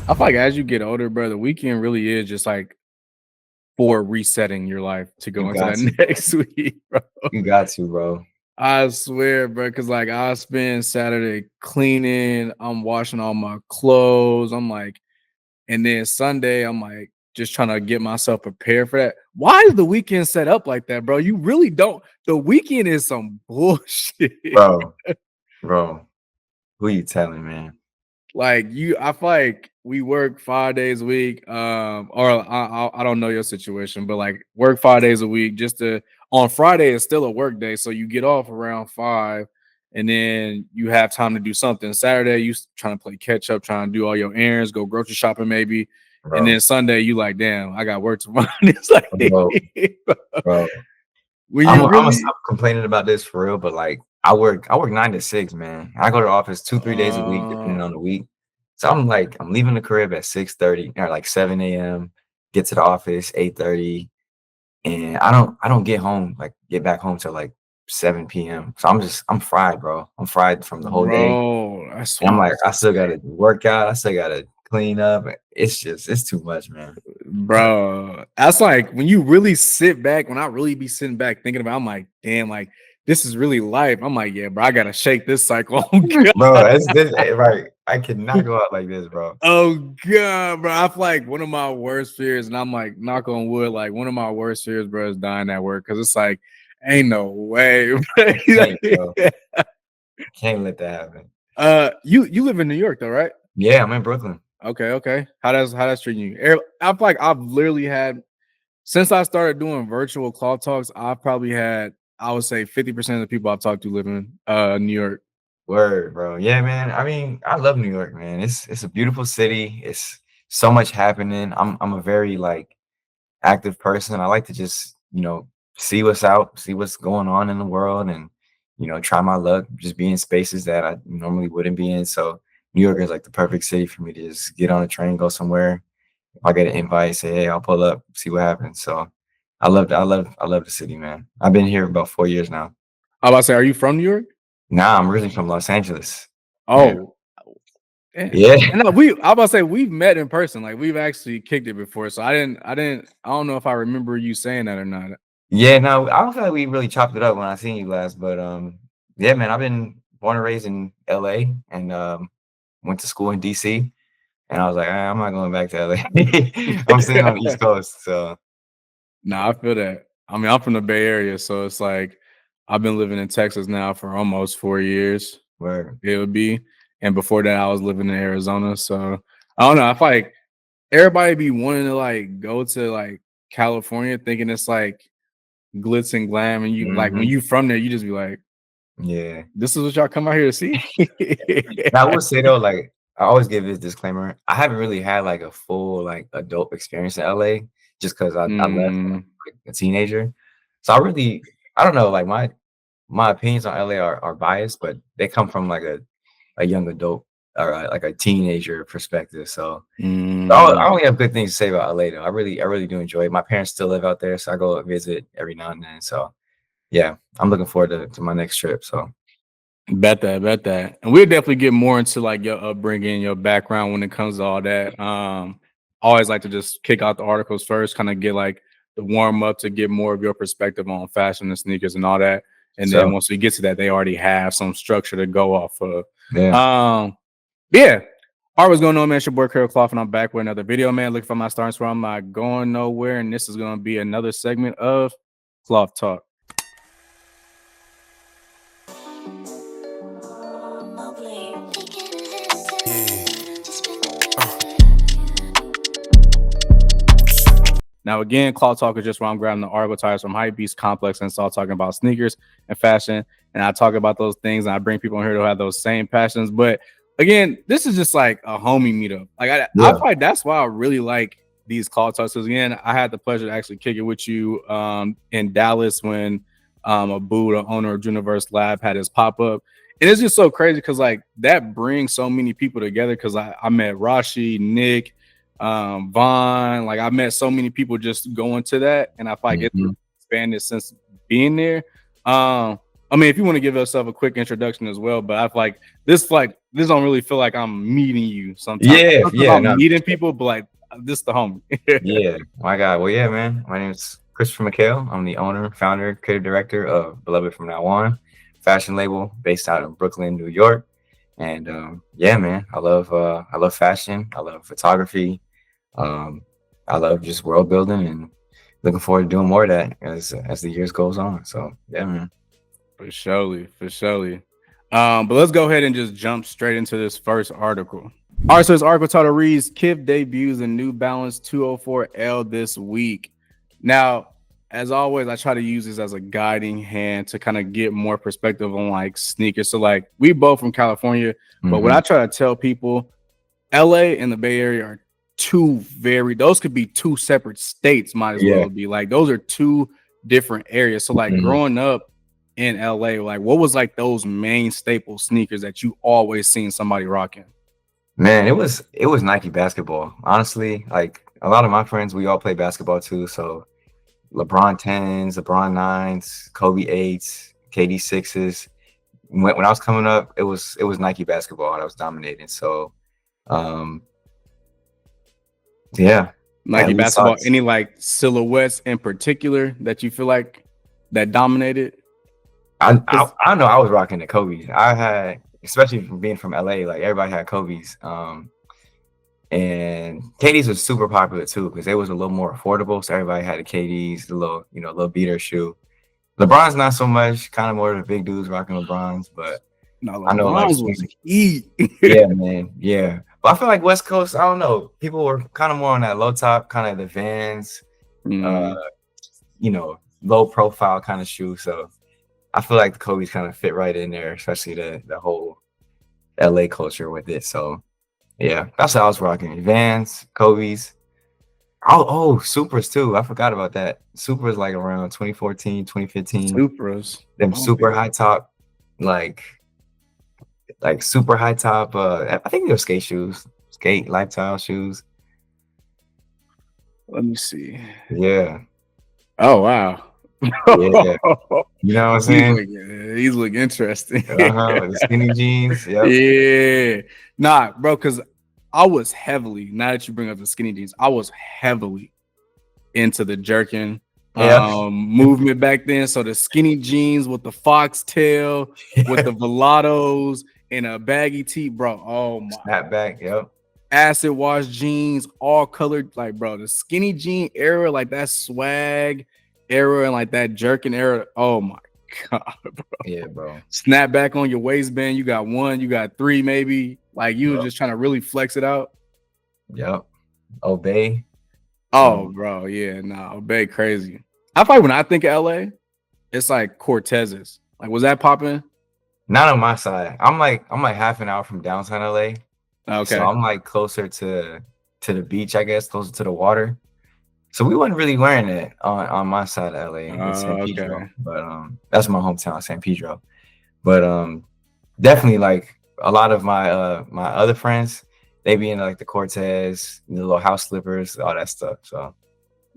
I feel like as you get older, bro, the weekend really is just like for resetting your life to You go into got that to, next week, bro. you got to, bro. I swear, bro, because like I spend Saturday cleaning, I'm washing all my clothes. I'm like, and then Sunday, I'm like just trying to get myself prepared for that. Why is the weekend set up like that, bro? You really don't. The weekend is some bullshit. Bro, bro, who you telling, man? Like I feel like we work 5 days a week. Or I don't know your situation, but like work 5 days a week. Just to on Friday is still a work day, so you get off around 5, and then you have time to do something. Saturday you trying to play catch up, trying to do all your errands, go grocery shopping maybe, and Bro, then Sunday you like, damn, I got work tomorrow. It's like bro, bro. when I'm you gonna really, stop complaining about this for real, but like I work 9 to 6, man. I go to the office 2, 3 days a week, depending on the week. So I'm leaving the crib at 6:30 or like 7 a.m. Get to the office 8:30, and I don't get back home till like 7 p.m. So I'm fried, bro. I'm fried from the whole day. bro, that's And I'm like, I still gotta work out, I still gotta clean up. It's too much, man. bro, that's like when you really sit back, when I really be sitting back thinking about it, I'm like, damn, like this is really life. I'm like, yeah, bro, I gotta shake this cycle. Oh Bro, god. that's this right. I cannot go out like this, bro. Oh god, bro. I feel like one of my worst fears, and I'm like, knock on wood, like one of my worst fears, bro, is dying at work. Cause it's like, ain't no way. Can't, bro. Can't let that happen. You live in New York though, right? Yeah, I'm in Brooklyn. Okay, okay. How that's treating you? I feel like I've literally had since I started doing virtual call talks, I've probably had, I would say 50% of the people I've talked to live in New York. Word, bro. Yeah, man. I mean, I love New York, man. It's a beautiful city. It's so much happening. I'm a very like active person. I like to just, see what's out, see what's going on in the world and try my luck, just be in spaces that I normally wouldn't be in. So New York is like the perfect city for me to just get on a train, go somewhere. If I get an invite, say, hey, I'll pull up, see what happens. So I love the city, man. I've been here about 4 years now. I about to say, are you from New York? Nah, I'm originally from Los Angeles. Yeah. Oh, damn. Yeah. And no, I about to say we've met in person. Like we've actually kicked it before. So I don't know if I remember you saying that or not. Yeah, no, I don't feel like we really chopped it up when I seen you last, but yeah, man, I've been born and raised in LA and went to school in DC, and I was like, I'm not going back to LA. I'm staying on the East Coast. So Nah, I feel that. I mean, I'm from the Bay Area, so it's like I've been living in Texas now for almost 4 years. where It would be. And before that, I was living in Arizona. So I don't know. I feel like everybody be wanting to like go to like California thinking it's like glitz and glam. And you like when hmm you from there, you just be like, yeah. this is what y'all come out here to see. Now I would say though, like I always give this disclaimer. I haven't really had like a full like adult experience in LA just because I left when I Mm, was like a teenager. So I don't know, like my opinions on LA are biased, but they come from like a young adult or like a teenager perspective. So I mm. only have good things to say about LA though. I really do enjoy it. My parents still live out there, so I go visit every now and then. So yeah, I'm looking forward to my next trip. So Bet that. And we'll definitely get more into like your upbringing, your background when it comes to all that. I always like to just kick out the articles first, kind of get like the warm up to get more of your perspective on fashion and sneakers and all that. And then so once we get to that, they already have some structure to go off of. yeah. Yeah. All right, what's going on, man? It's your boy Kloth, and I'm back with another video, man. Looking for my starting where I'm not going nowhere. And this is going to be another segment of Cloth Talk. Now, again, Cloth Talk is just where I'm grabbing the article tires from Hypebeast Complex and start talking about sneakers and fashion. And I talk about those things and I bring people in here to have those same passions. But again, this is just like a homie meetup. Like I Yeah. feel like that's why I really like these Cloth Talks. Because again, I had the pleasure to actually kick it with you in Dallas when Abu, the owner of Juniverse Lab, had his pop-up. And it's just so crazy because like that brings so many people together. Because I met Rashi, Nick, Vaughn, like I met so many people just going to that, and I feel like it's Mhm. expanded since being there. I mean, if you want to give yourself a quick introduction as well, but I feel like this don't really feel like I'm meeting you sometimes. Yeah, Sometimes yeah, I'm no, meeting people, but like this the homie. yeah. My God. Well, yeah, man. My name is Christopher Mikhail. I'm the owner, founder, creative director of Beloved From Now On, fashion label based out of Brooklyn, New York. And yeah, man, I love fashion. I love photography. Um, I love just world building and looking forward to doing more of that as the years goes on. So yeah, man. For surely, for surely. But let's go ahead and just jump straight into this first article. All right, so this article title reads KITH debuts a New Balance 204L this week. Now, as always, I try to use this as a guiding hand to kind of get more perspective on like sneakers. So, like, we both from California, but what I try to tell people, LA and the Bay Area are those could be two separate states, might as Yeah. well be like those are two different areas. So, like, Mhm. growing up in LA, like, what was like those main staple sneakers that you always seen somebody rocking? Man, it was Nike basketball. Honestly, like a lot of my friends, we all play basketball too. So LeBron 10s, LeBron 9s, Kobe 8s, KD 6s. When I was coming up, it was Nike basketball that was dominating. So um yeah, Nike at least basketball, socks. any like silhouettes in particular that you feel like that dominated? I, I 'Cause- I know I was rocking the Kobe's. I had, especially from being from LA, like everybody had Kobe's. And KD's was super popular too because they was a little more affordable. So everybody had the KD's, the little, little beater shoe. LeBron's not so much, kind of more of the big dudes rocking LeBron's, but no, I know like LeBron's was heat. yeah, man, yeah. But I feel like West Coast, I don't know, people were kind of more on that low top, kind of the Vans, uh, Mm, low profile kind of shoe. So I feel like the Kobe's kind of fit right in there, especially the whole LA culture with it. So yeah, that's what I was rocking. Vans, Kobe's. Oh, Supers too. I forgot about that. Supers like around 2014, 2015. Supras. Them I don't super think. high top, like super high top. I think they were skate shoes, skate lifestyle shoes. Let me see. Yeah, Oh wow. yeah. You know what I'm saying? He's looking interesting. Like the skinny jeans. Yep. Yeah. Nah, bro, because I was heavily, now that you bring up the skinny jeans, I was heavily into the jerkin Yeah. movement back then. So the skinny jeans with the foxtail, with the velados and a baggy tee, bro. Oh my Snapback. Yep. acid wash jeans, all colored, like, bro, the skinny jean era, like that swag era and like that jerkin era. Oh my god, bro. Yeah, bro. Snap back on your waistband. You got one, you got three, maybe. Like you were Yep. just trying to really flex it out. Yep. Obey. Oh, bro, yeah, nah, Obey crazy. I feel like when I think of LA, it's like Cortez's. Like, was that popping? Not on my side. I'm like half an hour from downtown LA. So Okay. I'm like closer to the beach, I guess, closer to the water. So we wasn't really wearing it on my side of LA in San Pedro, Okay. but that's my hometown, San Pedro. But definitely like a lot of my other friends, they be in like the Cortez, the little house slippers, all that stuff. So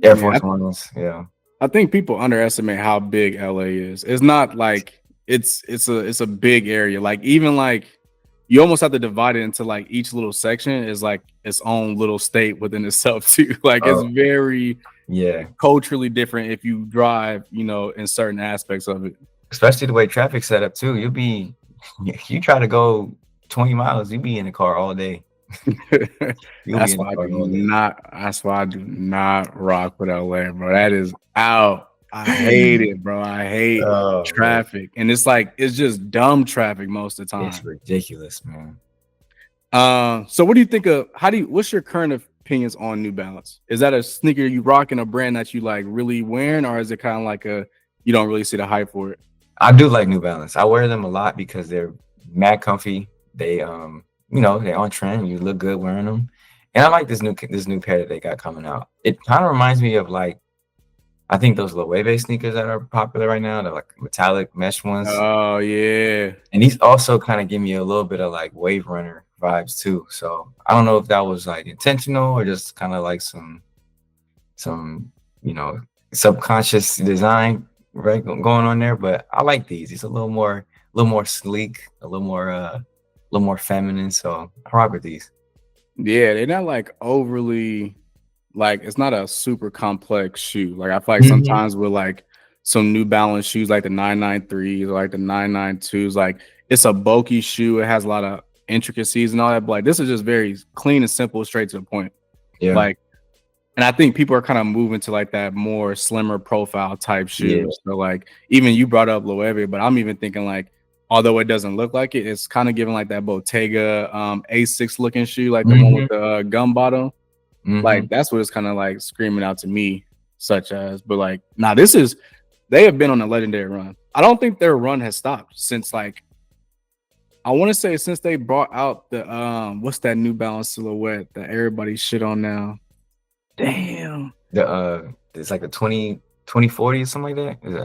Air Yeah, Force Ones, yeah, I think people underestimate how big LA is. It's not like it's a big area. Like even like you almost have to divide it into like each little section is like its own little state within itself too. Like it's oh very yeah, culturally different if you drive, in certain aspects of it. especially the way traffic's set up too. You try to go 20 miles, you be in the car all day. You'll be That's in the why I car do all day. not. That's why I do not rock with LA, bro. That is out. I hate it, bro. I hate Oh man, traffic, and it's like it's just dumb traffic most of the it's time. ridiculous, man. So what do you think of? What's your current opinions on New Balance? Is that a sneaker you rocking, a brand that you like really wearing, or is it kind of like you don't really see the hype for it? I do like New Balance. I wear them a lot because they're mad comfy. They they're on trend. You look good wearing them. And I like this new pair that they got coming out. It kind of reminds me of like I think those Loewe sneakers that are popular right now. They're like metallic mesh ones. Oh yeah, And these also kind of give me a little bit of like Wave Runner vibes too. So I don't know if that was like intentional or just kind of like some you know subconscious design. right going on there, but I like these. It's a little more sleek, a little more feminine. So I rock with these. Yeah, they're not like overly like it's not a super complex shoe. Like I feel like Mhm. sometimes with like some New Balance shoes like the 993s or like the 992s, like it's a bulky shoe. It has a lot of intricacies and all that. But like this is just very clean and simple, straight to the point. Yeah, Like, and I think people are kind of moving to like that more slimmer profile type yeah. shoes. So like even you brought up Loewe, but I'm even thinking like although it doesn't look like it, it's kind of giving like that Bottega A6 looking shoe, like the one with Mhm. the gum bottom. Like Mhm. that's what it's kind of like screaming out to me, such as, but like, nah, this is they have been on a legendary run. I don't think their run has stopped since like I want to say since they brought out the what's that New Balance silhouette that everybody shit on now. Damn. It's like a 2040 or something like that. Is it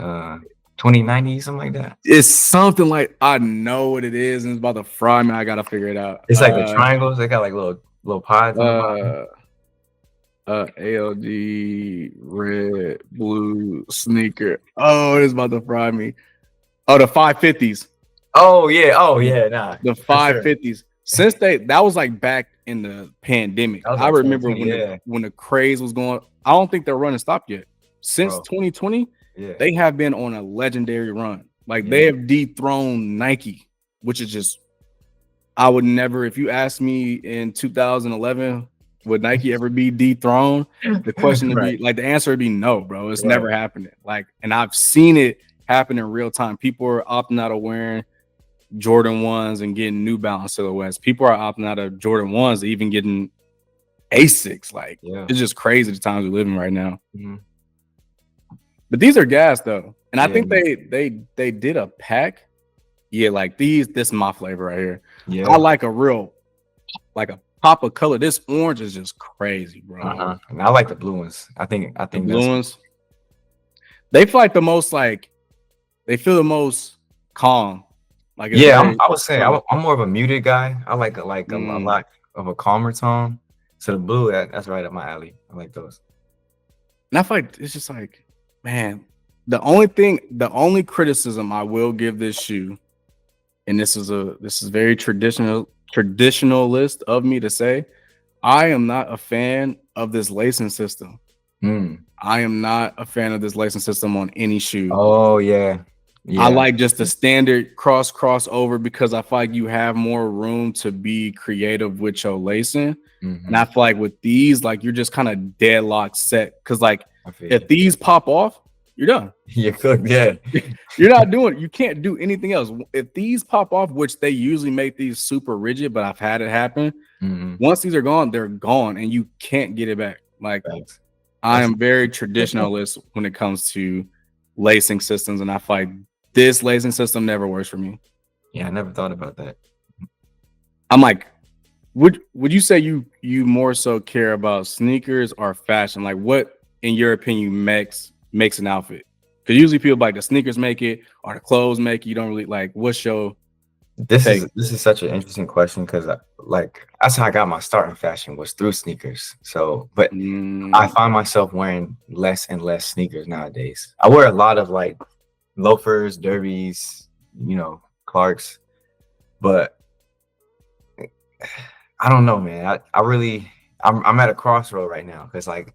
2090 something like that? It's something like I know what it is and it's about to fry me. I gotta figure it out. It's like the triangles. They got like little pods on the bottom. Uh ALG red blue sneaker. Oh, it's about to fry me. Oh, the 550s. Oh yeah. Oh yeah. Nah, The for sure. 550s. Since that was like back in the pandemic. That was I like remember 2020. Yeah, when the craze was going. I don't think their run has stopped yet. Since bro. 2020, Yeah, they have been on a legendary run. Like they yeah. have dethroned Nike, which is just I would never, if you asked me in 2011, would Nike ever be dethroned? The question would Right, be like the answer would be no, bro. It's right. never happening. Like, and I've seen it happen in real time. People are opting out of wearing Jordan ones and getting New Balance silhouettes. People are opting out of Jordan ones, even getting Asics. Like, Yeah. it's just crazy the times we live in right now. Mhm. But these are gas though, and I Yeah, think man. they did a pack. Yeah, like these. This is my flavor right here. I Yeah. like a real like a pop of color. This orange is just crazy, bro. Uh-huh. And I like the blue ones. I The think blue that's ones, they feel like the most like they feel the most calm. Like it's yeah. very I would say subtle. I'm more of a muted guy. I like a Mm. lot of a calmer tone. So the blue, that's right up my alley. I like those. And I feel like it's just like, man, the only criticism I will give this shoe, and this is very traditionalist of me to say, I am not a fan of this lacing system. Mm. I am not a fan of this lacing system on any shoe. Oh yeah, I yeah. like just the standard crossover because I feel like you have more room to be creative with your lacing. And I Hmm. feel like with these, like you're just kind of deadlocked set. Cause like I feel if you. these pop off, you're done. You could, yeah. You're not doing, you can't do anything else. If these pop off, which they usually make these super rigid, but I've had it happen. Hmm. Once these are gone, they're gone and you can't get it back. Like Thanks. I That's am very traditionalist when it comes to lacing systems, and I feel like this lacing system never works for me. yeah. I never thought about that. I'm like, would you say you more so care about sneakers or fashion? Like, what in your opinion makes an outfit? Because usually people like the sneakers make it or the clothes make it. You don't really like. What's your take? This is such an interesting question because like that's how I got my start in fashion was through sneakers. So, but I Mm, find myself wearing less and less sneakers nowadays. I wear a lot of like loafers, derbies, Clarks, but I don't know, man. I really I'm at a crossroad right now because like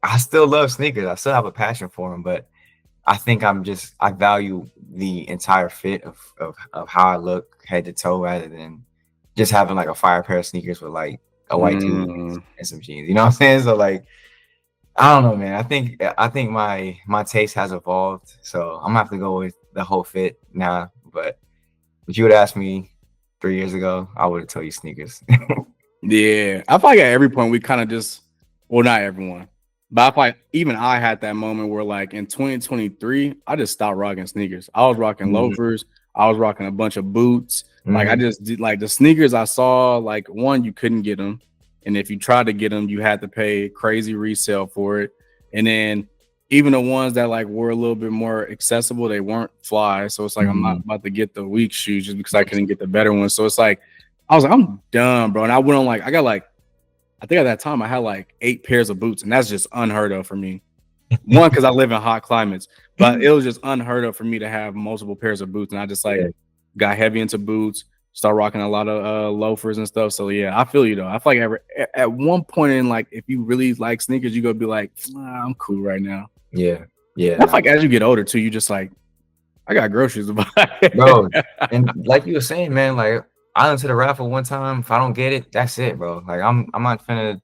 I still love sneakers. I still have a passion for them, but I think I value the entire fit of how I look head to toe rather than just having like a fire pair of sneakers with like a white tee mm. and some jeans. You know what I'm saying? So like I don't know, man. I think my taste has evolved. So I'm gonna have to go with the whole fit now. But if you would ask me 3 years ago, I would have told you sneakers. Yeah, I feel like at every point we kind of just, well, not everyone, but I feel like even I had that moment where, like in 2023, I just stopped rocking sneakers. I was rocking Mhm, loafers, I was rocking a bunch of boots. Like I mhm, just did like the sneakers I saw. Like one, you couldn't get them, and if you tried to get them, you had to pay crazy resale for it. And then even the ones that like were a little bit more accessible, they weren't fly. So it's like I'm not mhm. about to get the weak shoes just because I couldn't get the better ones. So it's like I was like, I'm done, bro. And I went on like I got like I think at that time I had like 8 pairs of boots, and that's just unheard of for me. One, because I live in hot climates, But it was just unheard of for me to have multiple pairs of boots, and I just like got heavy into boots, start rocking a lot of loafers and stuff. So yeah, I feel you though. I feel like at one point in like, if you really like sneakers, you gonna be like, I'm cool right now. Yeah. That's like as you get older too, you just like, I got groceries to buy. Bro, and like you were saying, man, like I went to the raffle one time. If I don't get it, that's it, bro. Like I'm not finna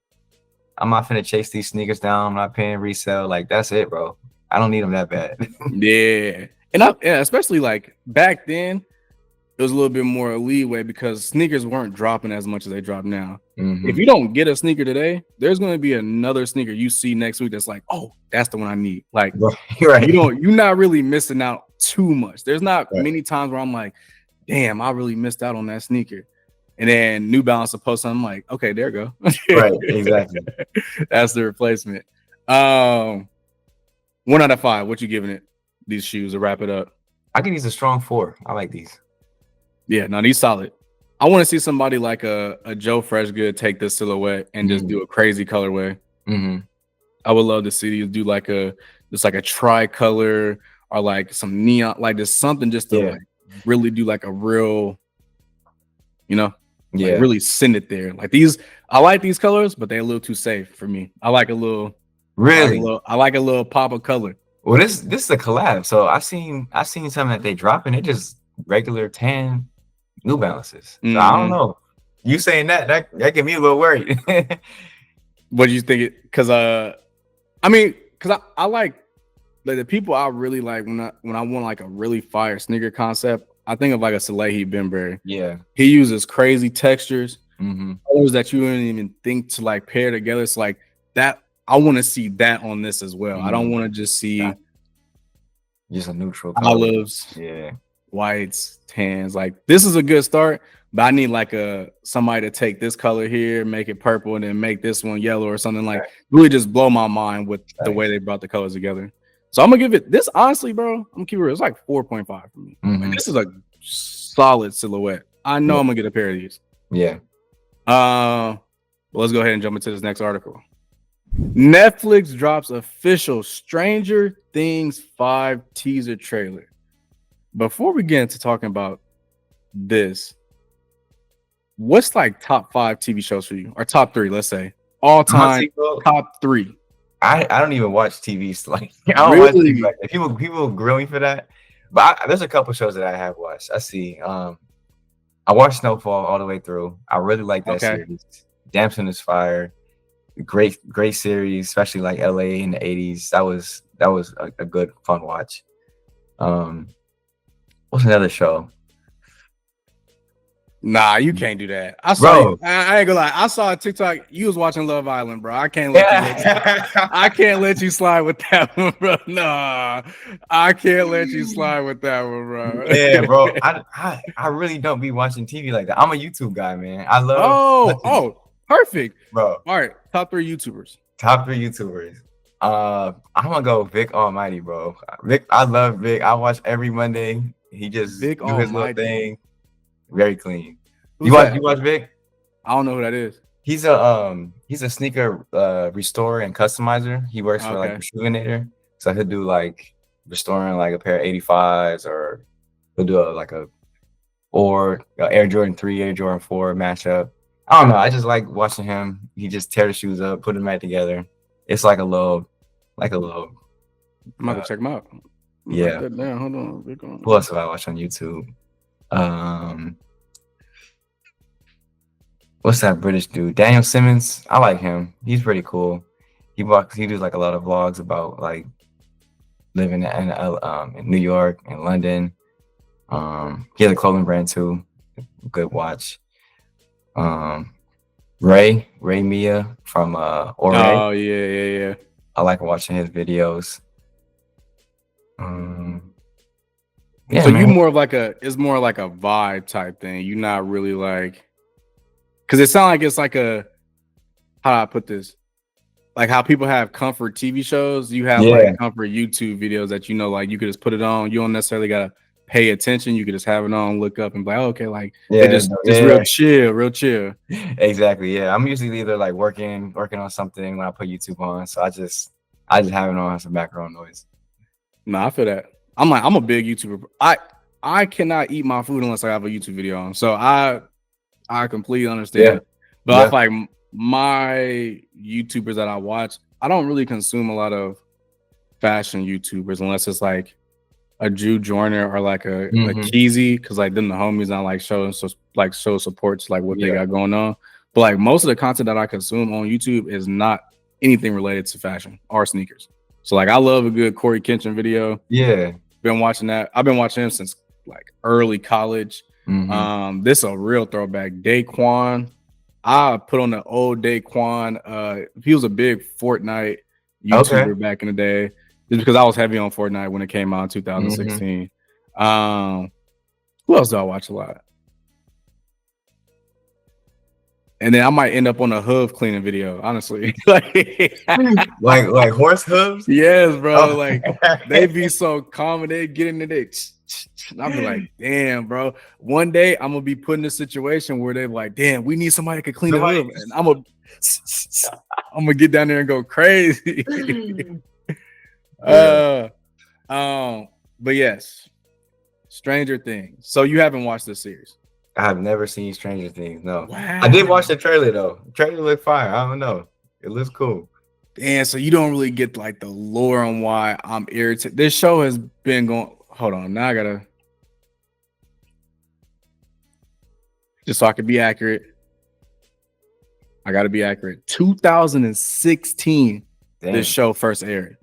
chase these sneakers down. I'm not paying resale. Like that's it, bro. I don't need them that bad. Yeah. And especially like back then, it was a little bit more leeway because sneakers weren't dropping as much as they drop now. If you don't get a sneaker today, there's going to be another sneaker you see next week that's like, oh, that's the one I need. Like, right. you're not really missing out too much. There's not many times where I'm like, damn, I really missed out on that sneaker. And then New Balance will post something, I'm like, okay, there you go. Right, exactly. That's the replacement. 1 out of 5. What you giving it? These shoes to wrap it up. I give these a strong 4. I like these. Yeah, no, these solid. I want to see somebody like a Joe Freshgood take this silhouette and just do a crazy colorway. I would love to see you do like a tri-color or like some neon, like just something just to like really do like a real, like really send it there. Like these, I like these colors, but they're a little too safe for me. I like a little, I like a little pop of color. Well, this is a collab. So I seen something that they dropping. It just regular tan New Balances. So I don't know. You saying that get me a little worried. What do you think? Because I like the people I really like when I want like a really fire sneaker concept. I think of like a Salehi Bembury. Yeah, he uses crazy textures, colors that you wouldn't even think to like pair together. It's like that. I want to see that on this as well. I don't want to just see just a neutral olives, whites, tans. Like this is a good start, but I need like somebody to take this color here, make it purple, and then make this one yellow or something, like really just blow my mind with the way they brought the colors together. So I'm gonna give it this, honestly, bro. I'm gonna keep it real. It's like 4.5 for me. Like, this is a solid silhouette. I know I'm gonna get a pair of these. Yeah. Well, let's go ahead and jump into this next article. Netflix drops official Stranger Things 5 teaser trailer. Before we get into talking about this, what's like top 5 TV shows for you, or top 3? Let's say all time top 3. I don't even watch TV. Like I don't watch TV like that. People grill me for that, but there's a couple shows that I have watched. I see. I watched Snowfall all the way through. I really like that series. Damson is Fire. Great series, especially like LA in the 80s. That was a good fun watch. What's another show? Nah, you can't do that. I saw I ain't gonna lie. I saw a TikTok. You was watching Love Island, bro. I can't let you slide with that one, bro. Nah, I can't let you slide with that one, bro. Yeah, bro. I really don't be watching TV like that. I'm a YouTube guy, man. I love perfect, bro. All right, top 3 YouTubers. I'm gonna go Vic Almighty, bro. Vic, I love Vic. I watch every Monday. He just do his little thing. Very clean. You watch Vic? I don't know who that is. He's a sneaker restorer and customizer. He works for like Rejuvenator. So he'll do like restoring like a pair of 85s, or he'll do a Air Jordan 3, Air Jordan 4 matchup. I don't know. I just like watching him. He just tear the shoes up, put them back together. It's like a little. I'm gonna check him out. Yeah. Hold on. Who else have I watched on YouTube? What's that British dude? Daniel Simmons. I like him. He's pretty cool. He does like a lot of vlogs about like living in New York and London. He has a clothing brand too. Good watch. Ray Mia from Ore. Oh yeah. I like watching his videos. Yeah, so you more of like it's more like a vibe type thing. You're not really like, because it sounds like it's like how do I put this? Like how people have comfort TV shows, you have like comfort YouTube videos that like you could just put it on. You don't necessarily gotta pay attention. You could just have it on, look up, and be like, oh, okay, like just real chill. Exactly. Yeah, I'm usually either like working on something when I put YouTube on, so I just have it on as some background noise. No, I feel that. I'm a big YouTuber. I cannot eat my food unless I have a YouTube video on. So I completely understand. But I feel like my YouTubers that I watch, I don't really consume a lot of fashion YouTubers unless it's like a Drew Joyner or like a Keezy, because like them the homies, I like show supports like what they got going on. But like most of the content that I consume on YouTube is not anything related to fashion or sneakers. So like I love a good Corey Kenshin video. Yeah. Been watching that. I've been watching him since like early college. This is a real throwback. Daquan. I put on the old Daquan. He was a big Fortnite YouTuber back in the day. Just because I was heavy on Fortnite when it came out in 2016. Who else do I watch a lot? And then I might end up on a hoof cleaning video, honestly. like horse hooves? Yes, bro. Oh. Like they be so calm and they get into it. I'll be like, damn, bro. One day I'm gonna be put in a situation where they're like, damn, we need somebody that can clean the hoof. And I'm gonna get down there and go crazy. But yes, Stranger Things. So you haven't watched this series? I have never seen Stranger Things. No, wow. I did watch the trailer though. The trailer looked fire. I don't know. It looks cool. And so you don't really get like the lore on why I'm irritated. This show has been going. Hold on, now I gotta just so I can be accurate. I gotta be accurate. 2016, this show first aired.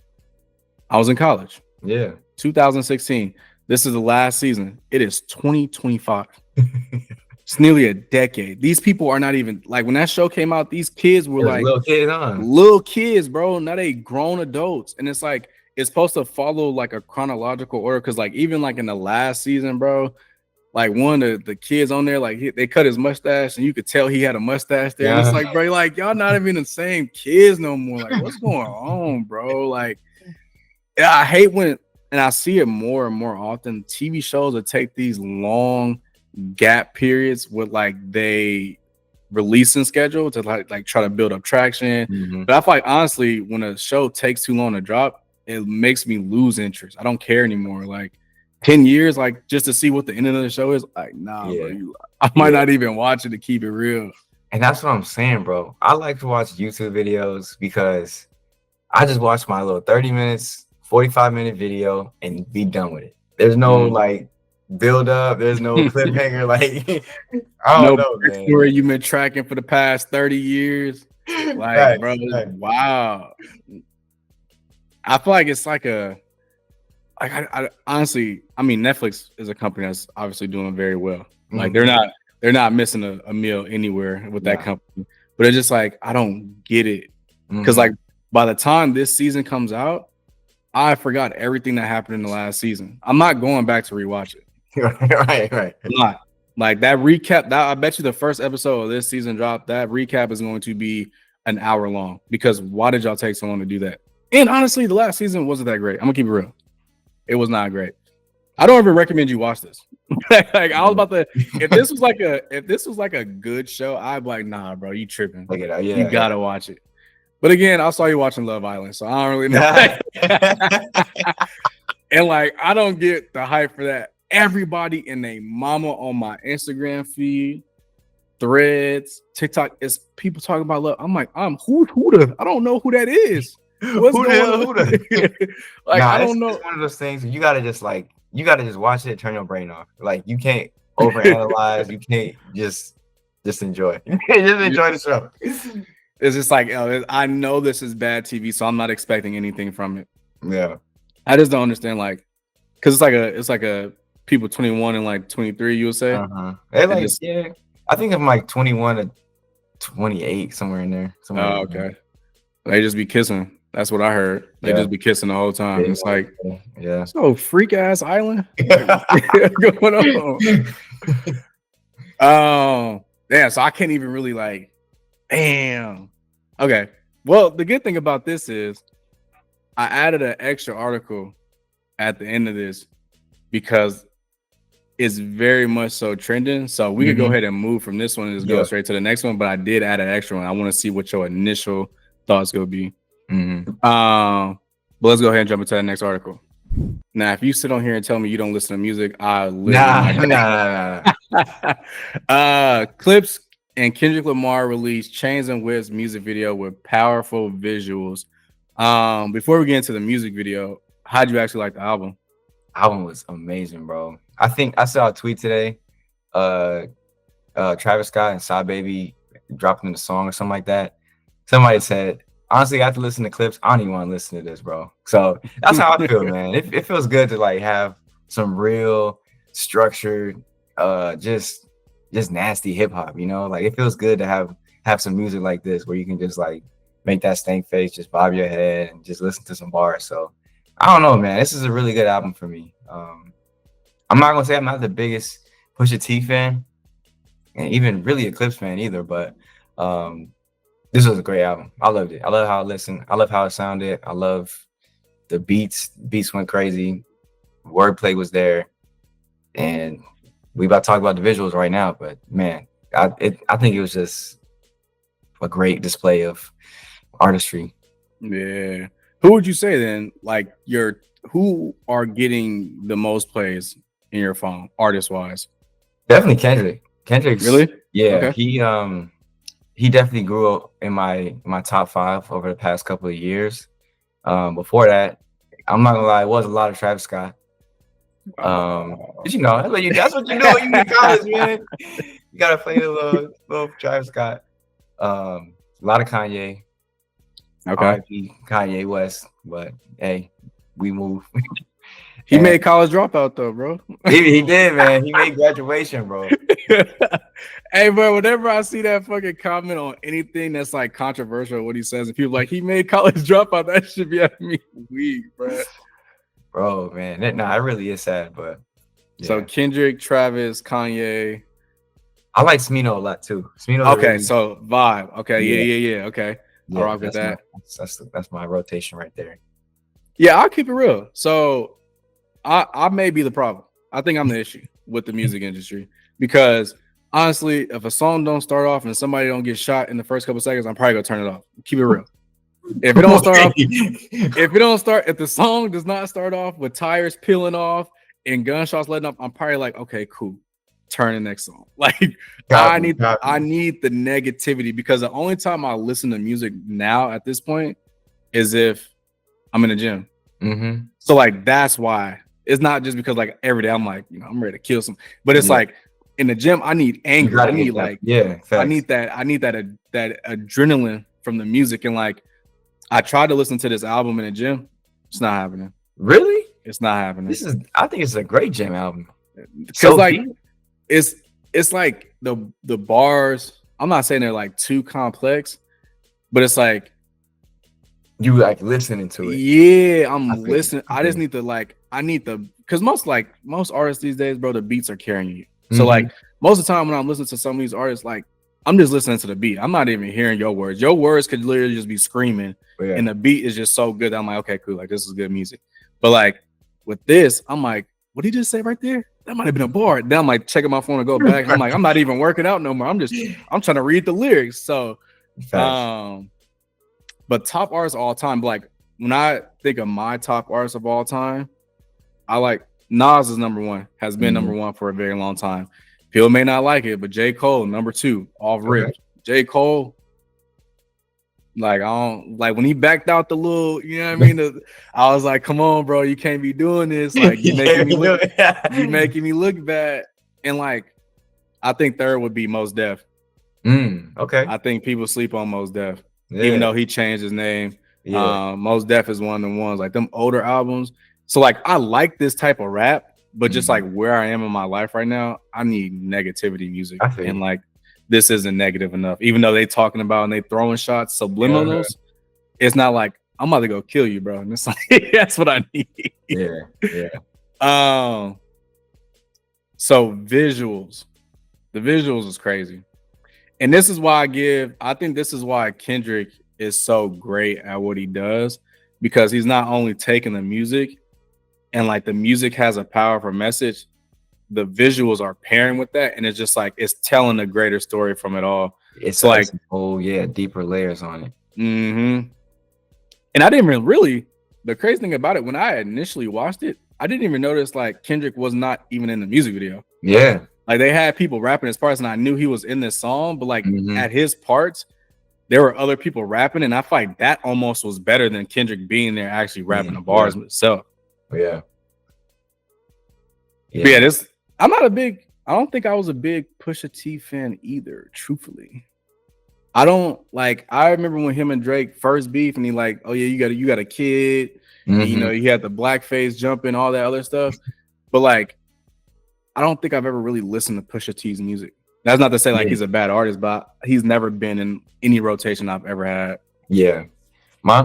I was in college. Yeah. 2016. This is the last season. It is 2025. It's nearly a decade. These people are not even like when that show came out, these kids were like little kids, bro. Now they grown adults. And it's like it's supposed to follow like a chronological order. Cause like even like in the last season, bro, like one of the kids on there, like they cut his mustache and you could tell he had a mustache there. Yeah. And it's like, bro, like y'all not even the same kids no more. Like, what's going on, bro? Like, I hate when, and I see it more and more often, TV shows that take these long gap periods with like they releasing schedule to like try to build up traction. But I feel like honestly, when a show takes too long to drop, it makes me lose interest. I don't care anymore. Like 10 years, like just to see what the end of the show is, like nah, bro, I might not even watch it to keep it real. And that's what I'm saying, bro. I like to watch YouTube videos because I just watch my little 30 minutes, 45-minute video and be done with it. There's no like build up, there's no cliffhanger, like I don't know, man. Story you've been tracking for the past 30 years. Like, bro, wow. I feel like it's like a I honestly, I mean, Netflix is a company that's obviously doing very well. Like they're not missing a meal anywhere with that company. But it's just like I don't get it. Because like by the time this season comes out, I forgot everything that happened in the last season. I'm not going back to rewatch it. Right. I'm not. Like that recap, that I bet you the first episode of this season dropped, that recap is going to be an hour long. Because why did y'all take so long to do that? And honestly, the last season wasn't that great. I'm gonna keep it real. It was not great. I don't ever recommend you watch this. Like I was about to, if this was like a good show, I'd be like, nah, bro, you tripping. You gotta watch it. But again, I saw you watching Love Island, so I don't really know. And like, I don't get the hype for that. Everybody and their mama on my Instagram feed, Threads, TikTok, is people talking about love. I'm like, I don't know who that is. What's going on? Like, I don't know. It's one of those things you gotta just watch it, turn your brain off. Like you can't overanalyze, you can't just enjoy. You can't just enjoy the show. It's just like, I know this is bad TV, so I'm not expecting anything from it. Yeah. I just don't understand, like, because it's like a people 21 and like 23, you would say. They like, I think I'm like 21 to 28, somewhere in there. Oh, okay. They just be kissing. That's what I heard. They just be kissing the whole time. It's like, so freak ass island. What's going on? Yeah. So I can't even really like, damn. Okay. Well, the good thing about this is I added an extra article at the end of this because it's very much so trending. So we could go ahead and move from this one and just go straight to the next one. But I did add an extra one. I want to see what your initial thoughts gonna be. But let's go ahead and jump into the next article. Now, if you sit on here and tell me you don't listen to music, I literally Nah, might. nah. Clipse and Kendrick Lamar released Chains and Whips music video with powerful visuals. Before we get into the music video, how'd you actually like the album? Album was amazing, bro. I think I saw a tweet today. Travis Scott and Side Baby dropping the song or something like that. Somebody said, honestly, after listening to Clipse, I don't even want to listen to this, bro. So that's how I feel, man. It feels good to like have some real structured, just nasty hip hop, you know? Like it feels good to have some music like this where you can just like make that stank face, just bob your head and just listen to some bars. So I don't know, man. This is a really good album for me. I'm not gonna say I'm not the biggest Pusha T fan, and even really a Clipse fan either, but this was a great album. I loved it. I love how I listened. I love how it sounded. I love the beats. Beats went crazy. Wordplay was there, and we about to talk about the visuals right now. But man, I think it was just a great display of artistry. Yeah. Who would you say then? Like who are getting the most plays in your phone, artist wise? Definitely Kendrick. Kendrick's Really? yeah. Okay. He definitely grew up in my top 5 over the past couple of years. Before that, I'm not gonna lie, it was a lot of Travis Scott. But you know, that's what you do when you in college, man. You gotta play a little Travis Scott. A lot of Kanye. Okay. R.I.P. Kanye West, but hey, we move. He made College Dropout though, bro. He did, man. He made Graduation, bro. Hey, bro, whenever I see that fucking comment on anything that's like controversial, what he says, and people like he made College Dropout, that should be at me weak, bro. Bro, man, it really is sad, but yeah. So Kendrick, Travis, Kanye. I like Smino a lot too. Smino. Okay, really, so vibe. Okay, yeah. Okay, yeah, I'll rock with that. That's my rotation right there. Yeah, I'll keep it real. So I may be the problem. I think I'm the issue with the music industry because honestly, if a song don't start off and somebody don't get shot in the first couple seconds, I'm probably gonna turn it off. Keep it real. If it don't start off, if the song does not start off with tires peeling off and gunshots letting up, I'm probably like, okay, cool. Turn the next song. Like I need the negativity because the only time I listen to music now at this point is if I'm in the gym. Mm-hmm. So like that's why it's not just because like every day I'm like, you know, I'm ready to kill some, but it's like in the gym, I need anger. I need like, I need that adrenaline from the music. And like, I tried to listen to this album in the gym. It's not happening. Really? It's not happening. I think it's a great gym album. Because like, it's like the bars, I'm not saying they're like too complex, but it's like, you like listening to it. Yeah, I'm listening. I just need to because most artists these days, bro, the beats are carrying you. So like most of the time when I'm listening to some of these artists, like I'm just listening to the beat. I'm not even hearing your words. Your words could literally just be screaming, and the beat is just so good that I'm like, okay, cool, like this is good music. But like with this, I'm like, what did he just say right there? That might have been a bar. Then I'm like checking my phone and go back. I'm like, I'm not even working out no more. I'm trying to read the lyrics. So but top artists of all time, like when I think of my top artists of all time, I like Nas is number 1, has been number 1 for a very long time. People may not like it, but J. Cole, number 2, off rip. Okay. J. Cole, like I don't like when he backed out the little, you know what I mean? I was like, come on, bro, you can't be doing this. Like you making me look bad. And like I think third would be Mos Def. Okay. I think people sleep on Mos Def. Even though he changed his name. Mos Def is one of the ones, like them older albums. So like I like this type of rap, but just like where I am in my life right now, I need negativity music. And like this isn't negative enough. Even though they talking about and they throwing shots, subliminals, it's not like I'm about to go kill you, bro. And it's like that's what I need. So visuals. The visuals is crazy. And this is why I think this is why Kendrick is so great at what he does, because he's not only taking the music and like the music has a powerful message, the visuals are pairing with that. And it's just like, it's telling a greater story from it all. It's like, deeper layers on it. And I didn't really, the crazy thing about it, when I initially watched it, I didn't even notice like Kendrick was not even in the music video. Yeah. Like they had people rapping his parts, and I knew he was in this song, but like Mhm. at his parts, there were other people rapping, and I feel like that almost was better than Kendrick being there actually rapping the bars himself. Yeah. But yeah, this I don't think I was a big Pusha T fan either, truthfully. I remember when him and Drake first beef, and he like, oh yeah, you got a kid, and you know, you had the blackface jumping, all that other stuff. But like, I don't think I've ever really listened to Pusha T's music. That's not to say like he's a bad artist, but he's never been in any rotation I've ever had. Yeah. My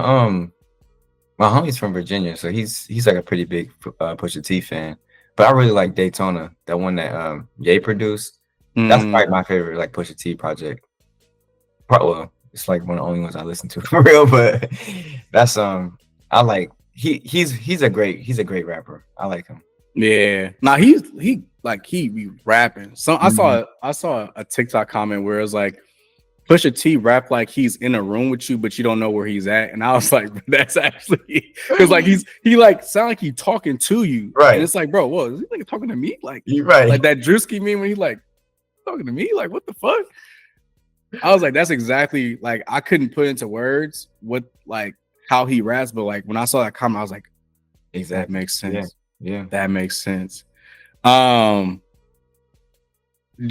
homie's from Virginia, so he's like a pretty big Pusha T fan. But I really like Daytona, that one that Ye produced. That's probably my favorite like Pusha T project. Well, it's like one of the only ones I listen to for real, but that's I like he's a great rapper. I like him. Yeah. Now he be rapping. So I saw a TikTok comment where it was like Pusha T rap like he's in a room with you, but you don't know where he's at. And I was like, that's actually because like he like sound like he talking to you. Right. And it's like, bro, whoa, is he like talking to me? Like, you're right. Like that Drewski meme when he like talking to me? Like, what the fuck? I was like, that's exactly like I couldn't put into words what like how he raps, but like when I saw that comment, I was like, exactly, that makes sense. Yeah. That makes sense. Do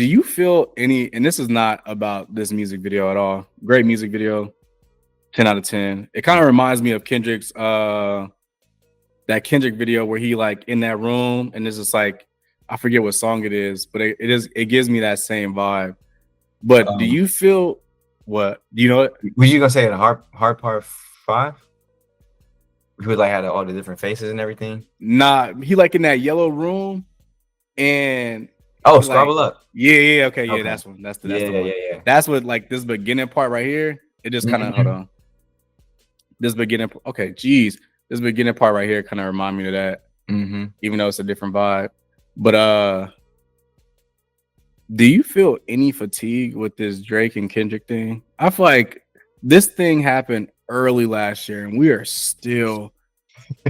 you feel any, and this is not about this music video at all, great music video, 10 out of 10. It kind of reminds me of Kendrick's that Kendrick video where he like in that room and it's just like, I forget what song it is, but it gives me that same vibe. But do you feel what? Do you know it? Were you gonna say it a hard part 5? Who like had all the different faces and everything? Nah, he like in that yellow room and Scrabble like, Up. Yeah, okay, yeah, that's one. That's the one. Yeah. That's what like this beginning part right here. It just kind of hold on. This beginning, okay, geez, this beginning part right here kind of remind me of that. Even though it's a different vibe. But do you feel any fatigue with this Drake and Kendrick thing? I feel like this thing happened early last year, and we are still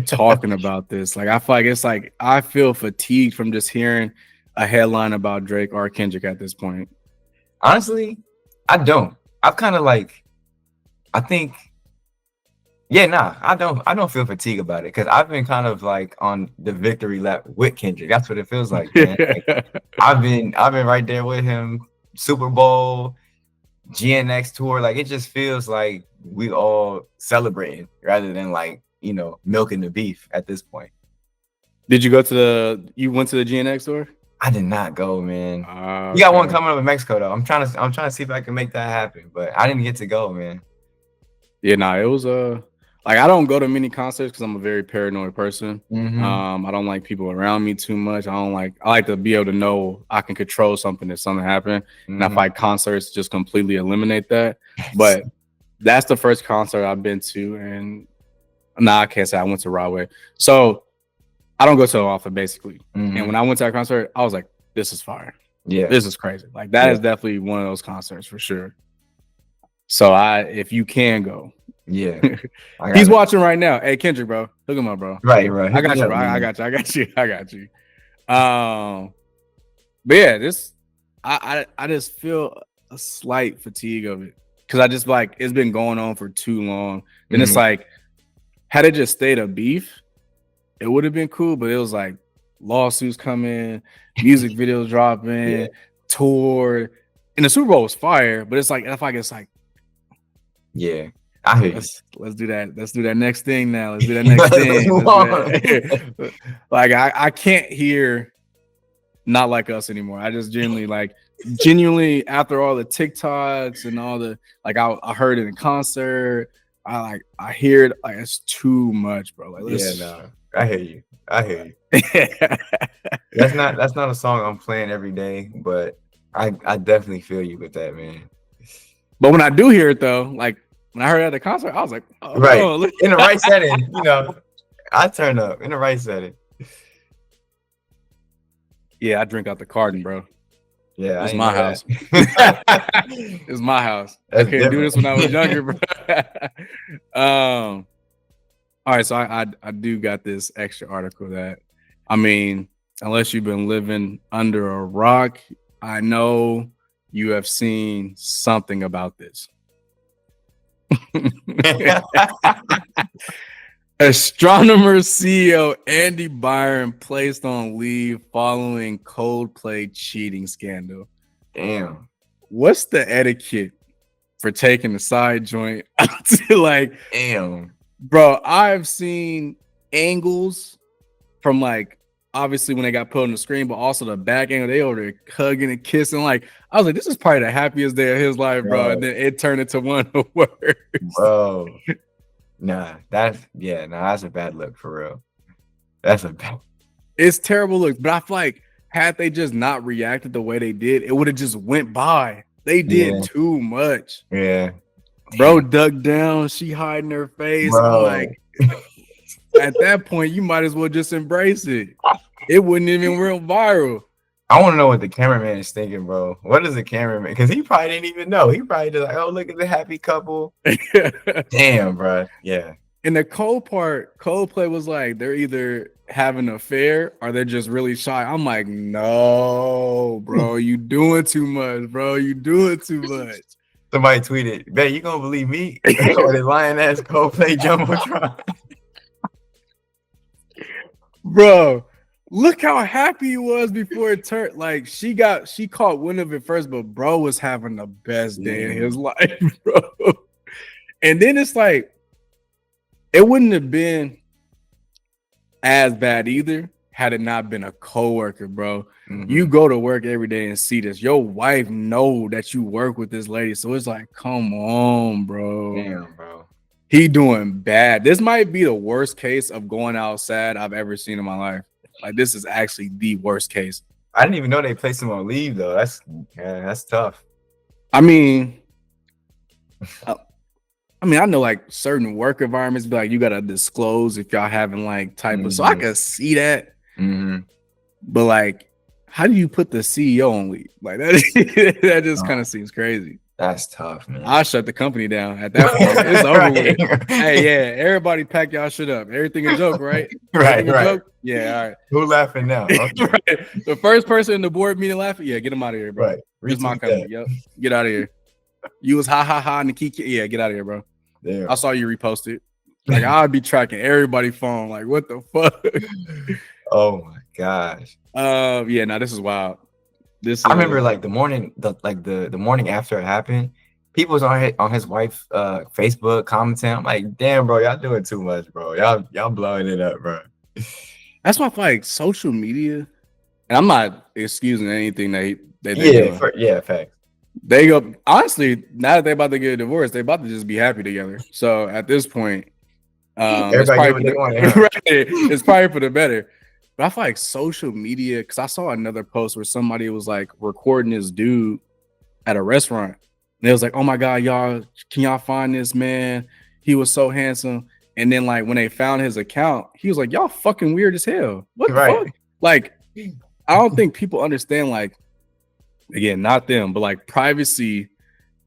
talking about this. Like, I feel like it's like I feel fatigued from just hearing a headline about Drake or Kendrick at this point. Honestly, I don't. I've kind of like, I think, I don't feel fatigue about it because I've been kind of like on the victory lap with Kendrick. That's what it feels like, man. Like, I've been right there with him. Super Bowl, GNX tour, like it just feels like we all celebrating rather than like, you know, milking the beef at this point. Did you go to you went to the GNX tour? I did not go, man. You got one coming up in Mexico though. I'm trying to see if I can make that happen, but I didn't get to go, man. Yeah, it was like I don't go to many concerts because I'm a very paranoid person. I don't like people around me too much. I like to be able to know I can control something if something happened. And I find concerts just completely eliminate that. But that's the first concert I've been to, and I can't say I went to Broadway. So I don't go so often, basically. And when I went to that concert, I was like, this is fire. Yeah, this is crazy. Like that is definitely one of those concerts for sure. So if you can go. Yeah. He's watching right now. Hey, Kendrick, bro. Hook him up, bro. Right. I got you, bro. I got you. But yeah, I just feel a slight fatigue of it. Cause I just like it's been going on for too long. And it's like, had it just stayed a beef, it would have been cool, but it was like lawsuits coming, music videos dropping, tour, and the Super Bowl was fire, but it's like I feel like it's like I hear you. Let's do that. Let's do that next thing now. Let's do that next thing. Like I can't hear Not Like Us anymore. I just genuinely after all the TikToks and all the like I heard it in concert. I hear it like it's too much, bro. Like I hear you. That's not a song I'm playing every day, but I definitely feel you with that, man. But when I do hear it though, like when I heard it at the concert, I was like, oh, right. In the right setting, you know, I turn up in the right setting. Yeah, I drink out the carton, bro. Yeah, it's my house. It's my house. I couldn't do this when I was younger, bro. All right, so I do got this extra article that, I mean, unless you've been living under a rock, I know you have seen something about this. Astronomer CEO Andy Byron placed on leave following Coldplay cheating scandal. Damn. What's the etiquette for taking a side joint to like, damn, bro? I've seen angles from like obviously when they got put on the screen, but also the back angle. They over there hugging and kissing. Like I was like, this is probably the happiest day of his life, bro. And then it turned into one of the worst. Bro. That's a bad look for real. That's a bad. It's terrible look, but I feel like had they just not reacted the way they did, it would have just went by. They did too much. Yeah. Bro ducked down, she hiding her face. Bro. Like at that point, you might as well just embrace it. It wouldn't even real viral. I want to know what the cameraman is thinking, bro. What is the cameraman? Because he probably didn't even know. He probably just like, oh, look at the happy couple. Damn, bro. Yeah. In the Coldplay was like, they're either having an affair or they're just really shy. I'm like, no, bro, you doing too much, bro. You doing too much. Somebody tweeted, "Bet you gonna believe me?" Or the lying ass Coldplay jumbotron. Bro, look how happy he was before it turned. Like she caught wind of it first, but bro was having the best day in his life, bro. And then it's like, it wouldn't have been as bad either had it not been a coworker, bro. Mm-hmm. You go to work every day and see this. Your wife know that you work with this lady, so it's like, come on, bro. Damn, bro. He doing bad. This might be the worst case of going outside I've ever seen in my life. Like this is actually the worst case. I didn't even know they placed him on leave though. That's tough. I mean, I know like certain work environments be like you gotta disclose if y'all having like type of, so I can see that. Mm-hmm. But like, how do you put the CEO on leave? Like that just kind of seems crazy. That's tough, man. I'll shut the company down at that point. It's over with. Hey, yeah, everybody pack y'all shit up. Everything a joke, right? Right. Joke? Yeah, all right. Who laughing now? Okay. Right. The first person in the board meeting laughing, yeah, get him out of here, bro. Right. This my company. Yep. Get out of here. You was ha ha ha and the key. Yeah, get out of here, bro. Damn. I saw you repost it. Like I'd be tracking everybody's phone. Like, what the fuck? Oh my gosh. Yeah, no, this is wild. I remember like the morning after it happened, people was on his wife's Facebook commenting. I'm like, damn, bro, y'all doing too much, bro. Y'all blowing it up, bro. That's why I feel like social media, and I'm not excusing anything they do. Facts. They go, honestly, now that they're about to get a divorce, they're about to just be happy together. So at this point, it's probably for the better. But I feel like social media, because I saw another post where somebody was like recording this dude at a restaurant. And it was like, oh my God, y'all, can y'all find this man? He was so handsome. And then like when they found his account, he was like, y'all fucking weird as hell. What the fuck? Like, I don't think people understand, like, again, not them, but like privacy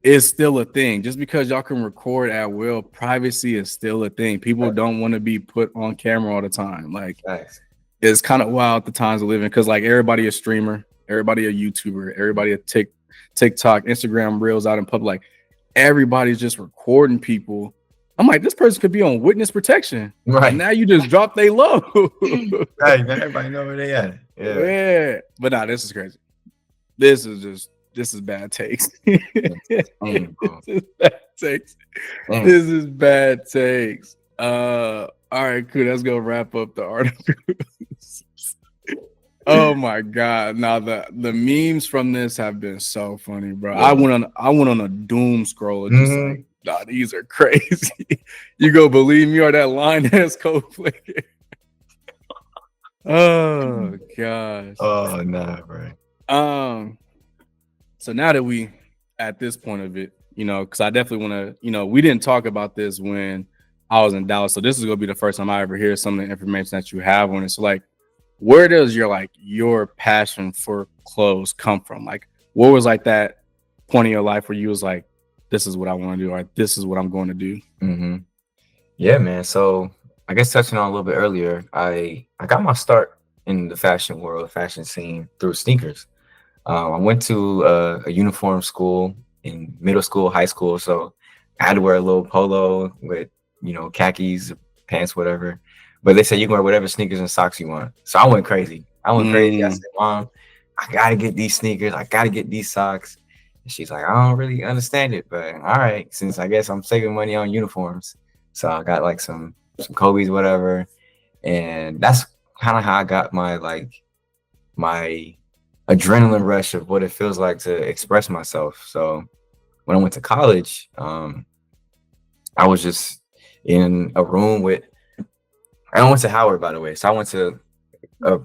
is still a thing. Just because y'all can record at will, privacy is still a thing. People don't want to be put on camera all the time. Like, it's kind of wild the times we live in, because like everybody a streamer, everybody a YouTuber, everybody a TikTok, Instagram reels out in public. Like everybody's just recording people. I'm like, this person could be on witness protection. Right. And now you just drop they low. Right. Now everybody know where they at. Yeah. But nah, this is crazy. This is bad takes. This is bad takes. All right, cool. Let's go wrap up the article. Oh my God. Now the memes from this have been so funny, bro. I went on a doom scroll. Just like, nah, these are crazy. You go believe me or that line ass Coldplay. Oh gosh. Oh nah, bro. So now that we at this point of it, because I definitely want to, we didn't talk about this when I was in Dallas. So this is gonna be the first time I ever hear some of the information that you have on it. So like, where does your passion for clothes come from? Like, what was like that point in your life where you was like, this is what I want to do, or this is what I'm going to do? Yeah, man. So I guess touching on a little bit earlier, I got my start in the fashion world, fashion scene through sneakers. I went to a uniform school in middle school, high school, so I had to wear a little polo with, khakis, pants, whatever. But they said you can wear whatever sneakers and socks you want. So I went crazy. I went crazy. I Mm, said, Mom, I gotta get these sneakers. I gotta get these socks. And she's like, I don't really understand it, but all right, since I guess I'm saving money on uniforms, so I got like some Kobe's, whatever, and that's kind of how I got my adrenaline rush of what it feels like to express myself. So when I went to college, I was just in a room with. I went to Howard, by the way. So I went to a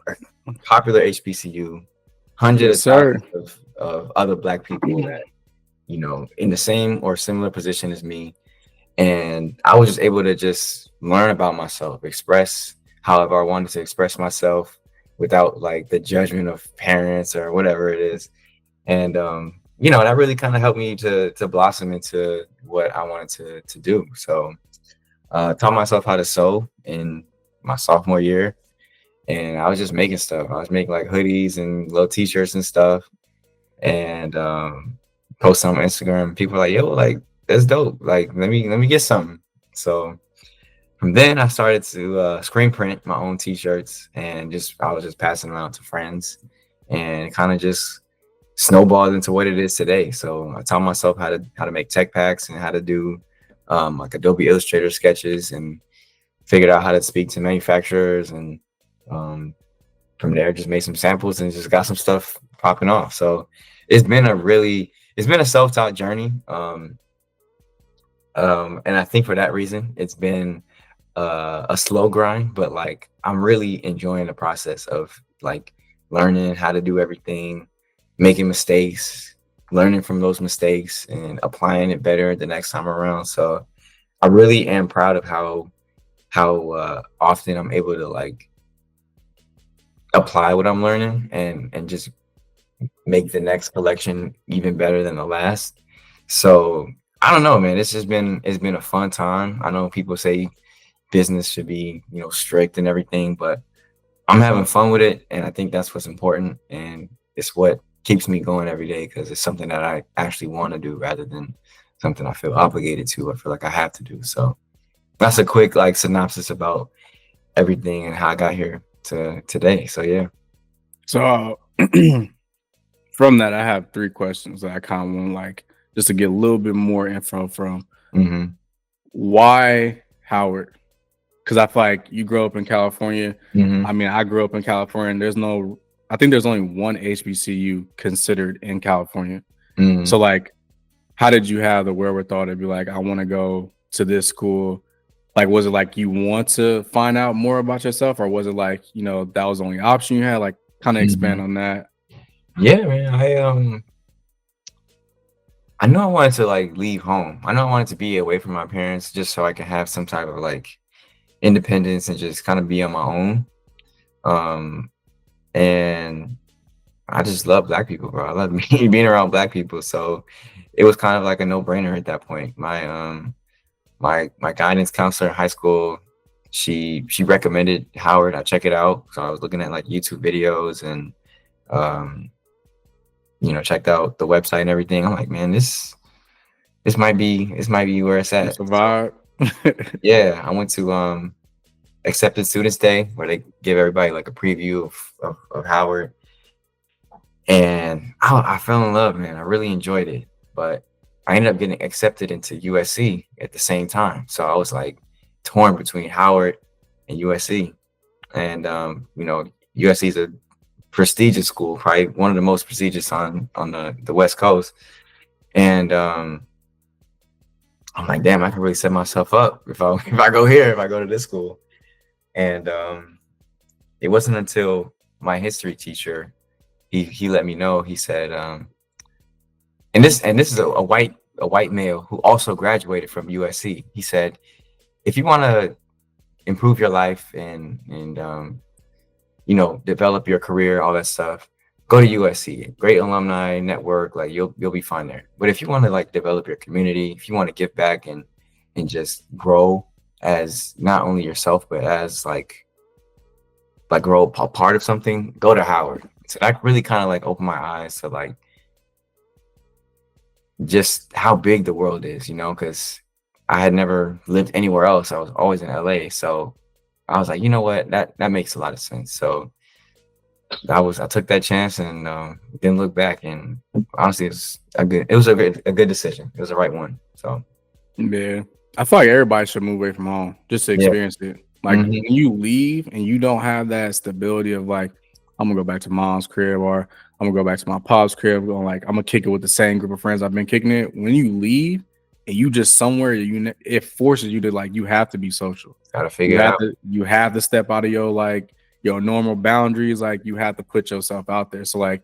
popular HBCU, hundreds yes, of sir. thousands of other Black people that in the same or similar position as me, and I was just able to just learn about myself, express however I wanted to express myself without like the judgment of parents or whatever it is. And that really kind of helped me to blossom into what I wanted to do. So taught myself how to sew in my sophomore year, and I was just making stuff. I was making like hoodies and little t-shirts and stuff, and post on Instagram. People were like, yo, like that's dope. Like let me get something. So from then I started to screen print my own t-shirts, and just I was just passing them out to friends, and kind of just snowballed into what it is today. So I taught myself how to make tech packs and how to do like Adobe Illustrator sketches, and figured out how to speak to manufacturers, and um, from there just made some samples and just got some stuff popping off. So it's been a self-taught journey. And I think for that reason, it's been a slow grind, but like I'm really enjoying the process of like learning how to do everything, making mistakes, learning from those mistakes, and applying it better the next time around. So I really am proud of how often I'm able to like apply what I'm learning, and just make the next collection even better than the last. So I don't know, man. It's been a fun time. I know people say business should be, strict and everything, but I'm having fun with it, and I think that's what's important, and it's what keeps me going every day because it's something that I actually want to do rather than something I feel obligated to. I feel like I have to do. So that's a quick like synopsis about everything and how I got here to today. So yeah. So from that, I have three questions that I kind of want like just to get a little bit more info from. Hmm. Why Howard? Because I feel like you grew up in California. Hmm. I mean, I grew up in California, and I think there's only one HBCU considered in California. Hmm. So, like, how did you have the wherewithal to be like, I want to go to this school? Like, was it like you want to find out more about yourself, or was it like, that was the only option you had? Like, kind of expand Hmm. on that. Yeah, man. I know I wanted to like leave home. I know I wanted to be away from my parents just so I could have some type of like independence and just kind of be on my own. Um, and I just love Black people, bro. I love me being around Black people. So it was kind of like a no-brainer at that point. My guidance counselor in high school, she recommended Howard. I check it out. So I was looking at like YouTube videos, and um, checked out the website and everything. I'm like, man, this might be where it's It's at. a So vibe. yeah, I went to Accepted Students Day, where they give everybody like a preview of Howard, and I fell in love, man. I really enjoyed it, but I ended up getting accepted into USC at the same time. So I was like torn between Howard and USC, and USC is a prestigious school, probably one of the most prestigious on the West Coast, and I'm like, damn, I can really set myself up if I if I go to this school. And it wasn't until my history teacher he let me know. He said, and this is a white male who also graduated from USC. He said, if you want to improve your life and develop your career, all that stuff, go to USC. Great alumni network, like you'll be fine there. But if you want to like develop your community, if you want to give back and just grow as not only yourself, but as grow a part of something, go to Howard. So that really kind of like opened my eyes to like just how big the world is, you know, because I had never lived anywhere else. I was always in LA. So I was like, you know what, that makes a lot of sense. So I took that chance and didn't look back. And honestly, it was a good decision. It was the right one. So Yeah. I feel like everybody should move away from home just to yeah. experience it. Like when you leave and you don't have that stability of like, I'm gonna go back to mom's crib or I'm gonna go back to my pop's crib, going like I'm gonna kick it with the same group of friends I've been kicking it. When you leave and you just somewhere it forces you to like you have to be social. Gotta figure it out. You have to step out of your like your normal boundaries. Like you have to put yourself out there. So like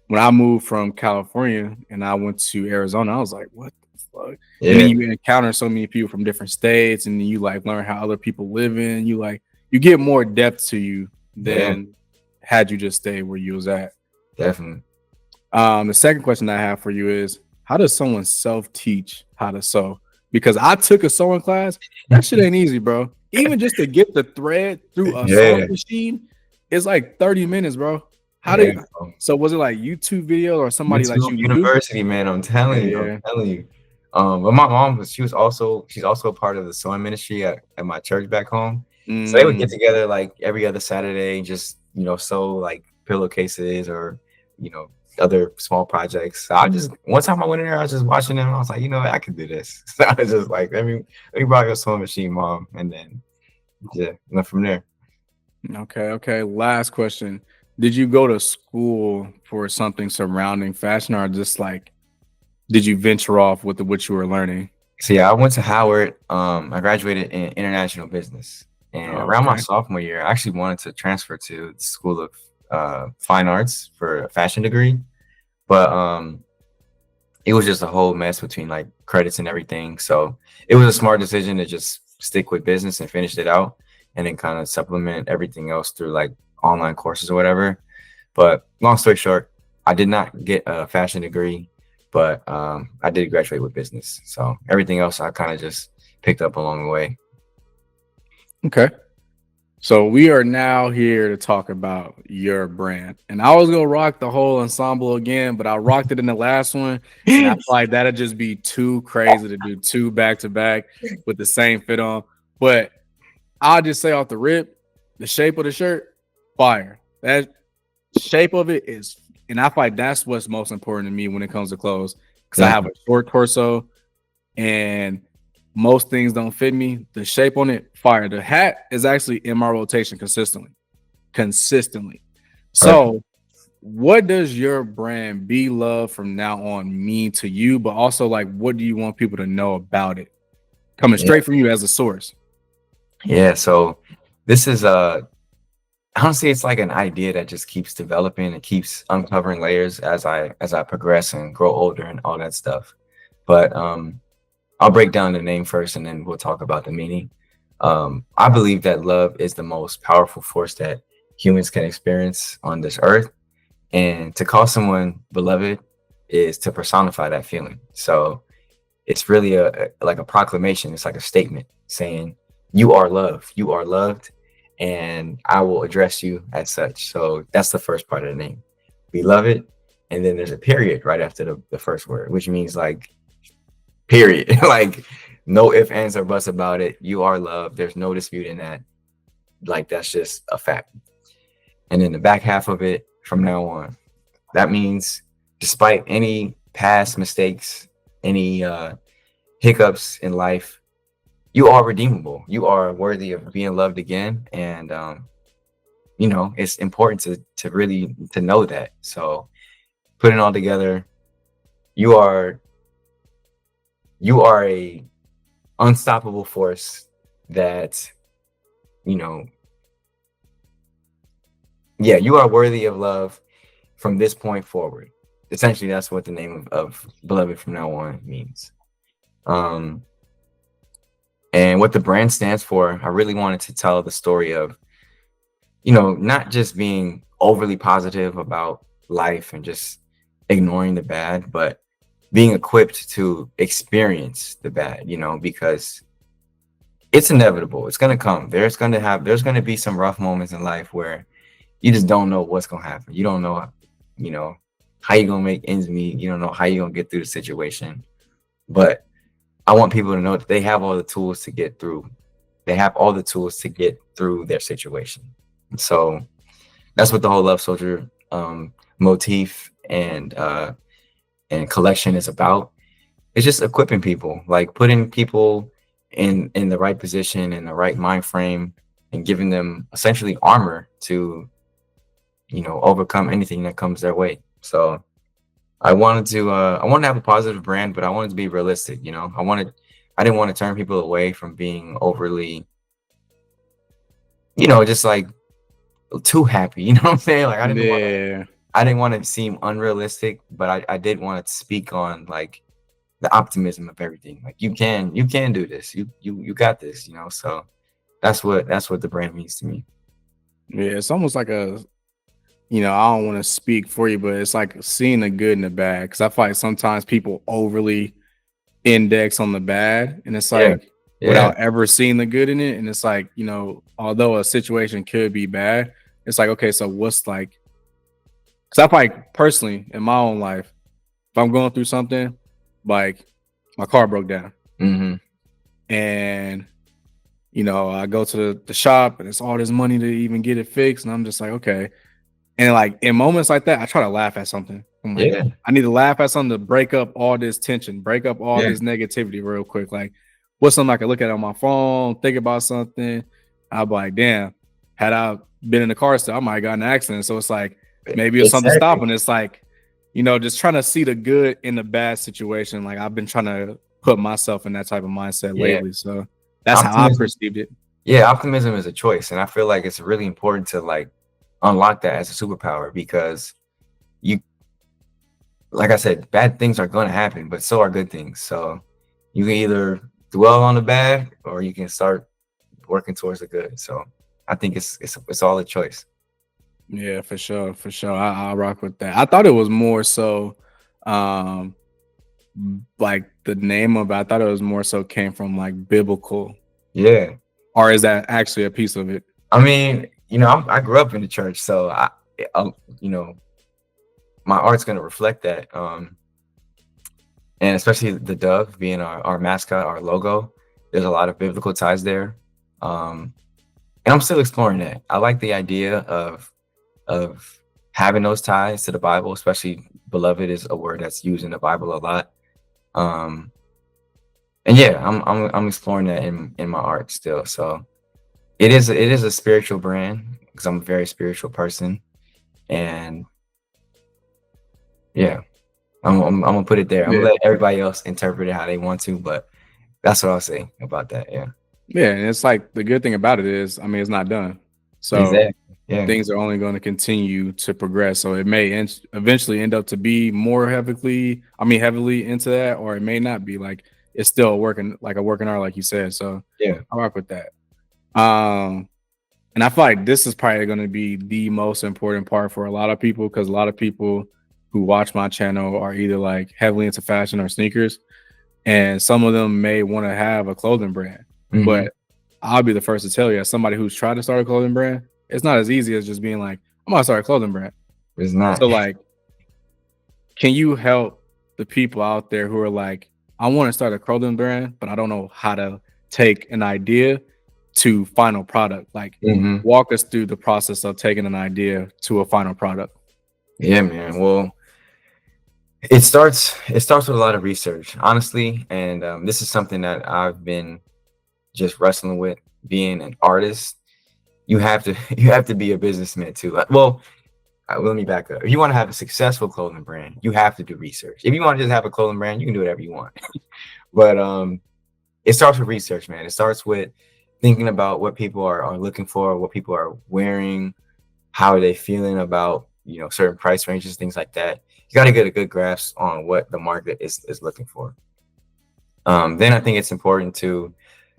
when I moved from California and I went to Arizona, I was like, what the fuck? Yeah. And then you encounter so many people from different states, and then you like learn how other people live in. You get more depth to you than had you just stayed where you was at. Definitely. The second question I have for you is, how does someone self-teach how to sew? Because I took a sewing class. That shit ain't easy, bro. Even just to get the thread through a sewing machine, it's like 30 minutes, bro. So was it like YouTube video or somebody like you University, man? I'm telling you. But my mom she's also a part of the sewing ministry at my church back home. So they would get together like every other Saturday, just sew like pillowcases or other small projects. So one time I went in there, I was just watching them, and I was like, I could do this. So I was just like, let me borrow your sewing machine, mom, and then went from there. Okay. Last question. Did you go to school for something surrounding fashion, or just like did you venture off with what you were learning? So yeah, I went to Howard. I graduated in international business, and around my sophomore year, I actually wanted to transfer to the School of Fine Arts for a fashion degree, but it was just a whole mess between like credits and everything. So it was a smart decision to just stick with business and finish it out, and then kind of supplement everything else through like online courses or whatever. But long story short, I did not get a fashion degree, but I did graduate with business. So everything else I kind of just picked up along the way. Okay. So we are now here to talk about your brand. And I was gonna rock the whole ensemble again, but I rocked it in the last one. And I feel like that'd just be too crazy to do two back to back with the same fit on. But I'll just say off the rip, the shape of the shirt, fire. That shape of it is, and I feel like that's what's most important to me when it comes to clothes. Because I have a short torso and most things don't fit me. The shape on it, fire. The hat is actually in my rotation consistently. So what does your brand Be Love from now on mean to you? But also like, what do you want people to know about it? Coming straight from you as a source. Yeah. So this is honestly, it's like an idea that just keeps developing and keeps uncovering layers as I progress and grow older and all that stuff. But I'll break down the name first, and then we'll talk about the meaning. I believe that love is the most powerful force that humans can experience on this earth, and to call someone beloved is to personify that feeling. So it's really like a proclamation. It's like a statement saying you are loved, and I will address you as such. So that's the first part of the name, beloved. And then there's a period right after the first word, which means like period. Like no ifs, ands, or buts about it. You are loved. There's no dispute in that. Like that's just a fact. And then the back half of it, from now on, that means despite any past mistakes, any hiccups in life, you are redeemable. You are worthy of being loved again. And it's important to really to know that. So putting it all together, you are a unstoppable force that you are worthy of love from this point forward. Essentially, that's what the name of Beloved from now on means. And what the brand stands for, I really wanted to tell the story of, not just being overly positive about life and just ignoring the bad, but being equipped to experience the bad, because it's inevitable. It's gonna come. There's gonna be some rough moments in life where you just don't know what's gonna happen. You don't know, you know, how you gonna make ends meet. You don't know how you gonna get through the situation. But I want people to know that they have all the tools to get through. They have all the tools to get through their situation. So that's what the whole Love Soldier motif and collection is about. It's just equipping people, like putting people in the right position, in the right mind frame, and giving them essentially armor to, overcome anything that comes their way. So I wanted to have a positive brand, but I wanted to be realistic. I didn't want to turn people away from being overly, just like too happy. You know what I'm saying? Like Yeah. I didn't want to seem unrealistic, but I did want to speak on like the optimism of everything. Like you can do this. You got this. So that's what the brand means to me. Yeah, it's almost like I don't want to speak for you, but it's like seeing the good and the bad. Because I feel like sometimes people overly index on the bad, and it's Yeah, like yeah, without ever seeing the good in it. And it's like, although a situation could be bad, it's like, okay, so what's like, because I feel like personally in my own life, if I'm going through something, like my car broke down hmm, and I go to the shop and it's all this money to even get it fixed. And I'm just like, okay. And like in moments like that, I try to laugh at something. I'm like, yeah, I need to laugh at something to break up all this tension, break up all yeah. this negativity real quick. Like, what's something I can look at on my phone, think about something. I'll be like, damn, had I been in the car still, I might have gotten an accident. So it's like maybe it's something Exactly. stopping. It's like, just trying to see the good in the bad situation. Like I've been trying to put myself in that type of mindset Yeah, lately. So that's how I optimism. perceived it. Yeah, optimism is a choice, and I feel like it's really important to like unlock that as a superpower because you, like I said, bad things are going to happen, but so are good things. So you can either dwell on the bad or you can start working towards the good. So I think it's all a choice. Yeah, for sure, for sure. I rock with that. I thought it was more so, um, like the name of it. I thought it was more so came from like biblical, Yeah, or is that actually a piece of it? I mean, I grew up in the church, so I you know, my art's gonna reflect that. And especially the dove being our mascot, our logo. There's a lot of biblical ties there. Um, and I'm still exploring that. I like the idea of having those ties to the Bible, especially beloved is a word that's used in the Bible a lot. Um, and yeah, I'm exploring that in my art still. So it is a spiritual brand because I'm a very spiritual person, and yeah, I'm gonna put it there. I'm Yeah, gonna let everybody else interpret it how they want to, but that's what I'll say about that. Yeah, yeah. And it's like the good thing about it is, I mean, it's not done. So exactly. Yeah, things are only going to continue to progress. So it may eventually end up to be more heavily into that, or it may not be. Like it's still working, like a working art, like you said. So yeah. I rock with that. Um, and I feel like this is probably going to be the most important part for a lot of people because a lot of people who watch my channel are either like heavily into fashion or sneakers, and some of them may want to have a clothing brand. Hmm. But I'll be the first to tell you, as somebody who's tried to start a clothing brand, it's not as easy as just being like, I'm gonna start a clothing brand. It's not. So like, can you help the people out there who are like, I want to start a clothing brand, but I don't know how to take an idea to final product? Like, Hmm. walk us through the process of taking an idea to a final product. Yeah, man. Well, it starts with a lot of research, honestly, and this is something that I've been just wrestling with. Being an artist, you have to you have to be a businessman too. Well, let me back up. If you want to have a successful clothing brand, you have to do research. If you want to just have a clothing brand, you can do whatever you want. But it starts with research, man. It starts with thinking about what people are looking for, what people are wearing, how are they feeling about certain price ranges, things like that. You got to get a good grasp on what the market is looking for. Then I think it's important to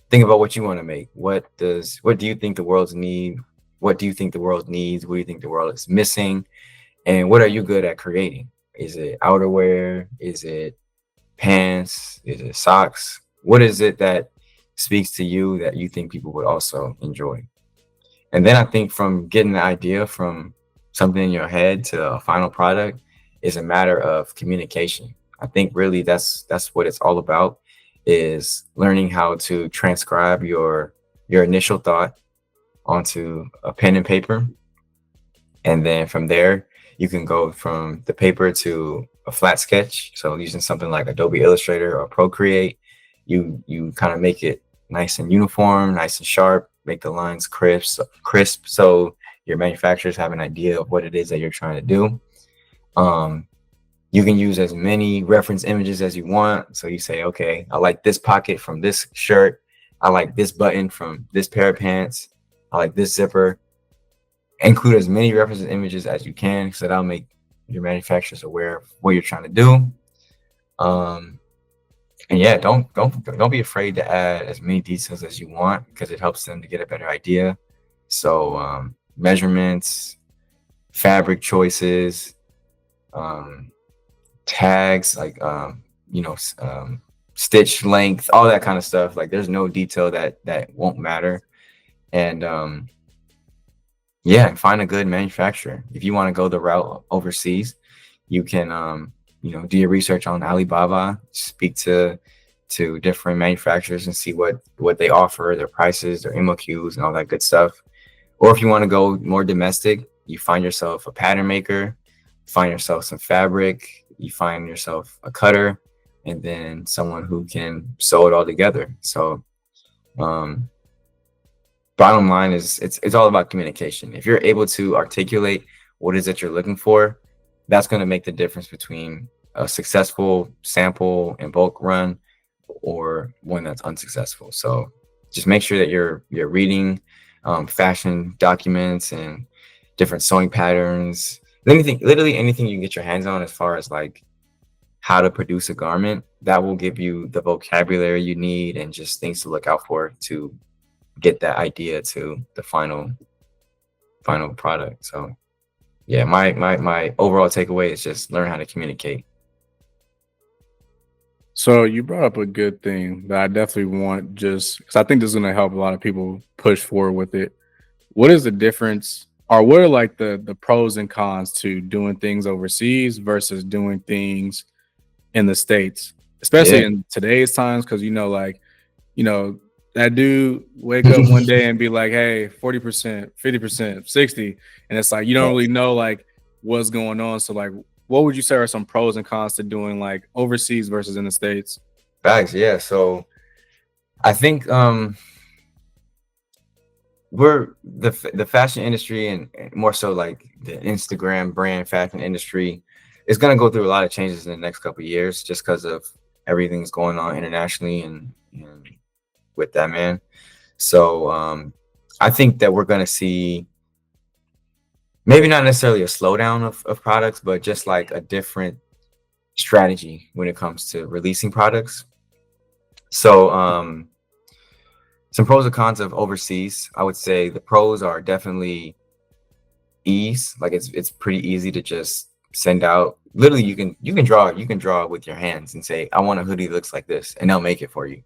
think about what you want to make. What do you think the world's need? What do you think the world needs? What do you think the world is missing? And what are you good at creating? Is it outerwear? Is it pants? Is it socks? What is it that speaks to you that you think people would also enjoy. And then I think from getting the idea from something in your head to a final product is a matter of communication. I think really that's what it's all about, is learning how to transcribe your initial thought onto a pen and paper. And then from there, you can go from the paper to a flat sketch. So using something like Adobe Illustrator or Procreate, you kind of make it nice and uniform, nice and sharp, make the lines crisp, so your manufacturers have an idea of what it is that you're trying to do. You can use as many reference images as you want. So you say, okay, I like this pocket from this shirt. I like this button from this pair of pants. I like this zipper. Include as many reference images as you can, so that'll make your manufacturers aware of what you're trying to do. And yeah, don't be afraid to add as many details as you want, because it helps them to get a better idea. So measurements, fabric choices, tags, like stitch length, all that kind of stuff. Like there's no detail that won't matter. And yeah, find a good manufacturer. If you want to go the route overseas, you can do your research on Alibaba, speak to different manufacturers and see what they offer, their prices, their MOQs, and all that good stuff. Or if you want to go more domestic, you find yourself a pattern maker, find yourself some fabric, you find yourself a cutter, and then someone who can sew it all together. So bottom line is it's all about communication. If you're able to articulate what it is that you're looking for, that's going to make the difference between a successful sample and bulk run or one that's unsuccessful. So just make sure that you're reading fashion documents and different sewing patterns, literally anything you can get your hands on as far as like how to produce a garment. That will give you the vocabulary you need and just things to look out for to get that idea to the final product. So yeah, my overall takeaway is just learn how to communicate. So you brought up a good thing that I definitely want, just because I think this is going to help a lot of people push forward with it. What is the difference, or what are like the pros and cons to doing things overseas versus doing things in the States, especially Yeah. in today's times? Because that dude wake up one day and be like, hey, 40%, 50%, 60, and it's like you don't really know like what's going on. So like, what would you say are some pros and cons to doing like overseas versus in the States? Facts, yeah. So I think we're the fashion industry, and more so like the Instagram brand fashion industry, is going to go through a lot of changes in the next couple of years, just because of everything's going on internationally and with that, man. So I think that we're going to see maybe not necessarily a slowdown of products, but just like a different strategy when it comes to releasing products. So some pros and cons of overseas. I would say the pros are definitely ease. Like it's pretty easy to just send out. Literally, you can draw with your hands and say, I want a hoodie that looks like this, and they'll make it for you.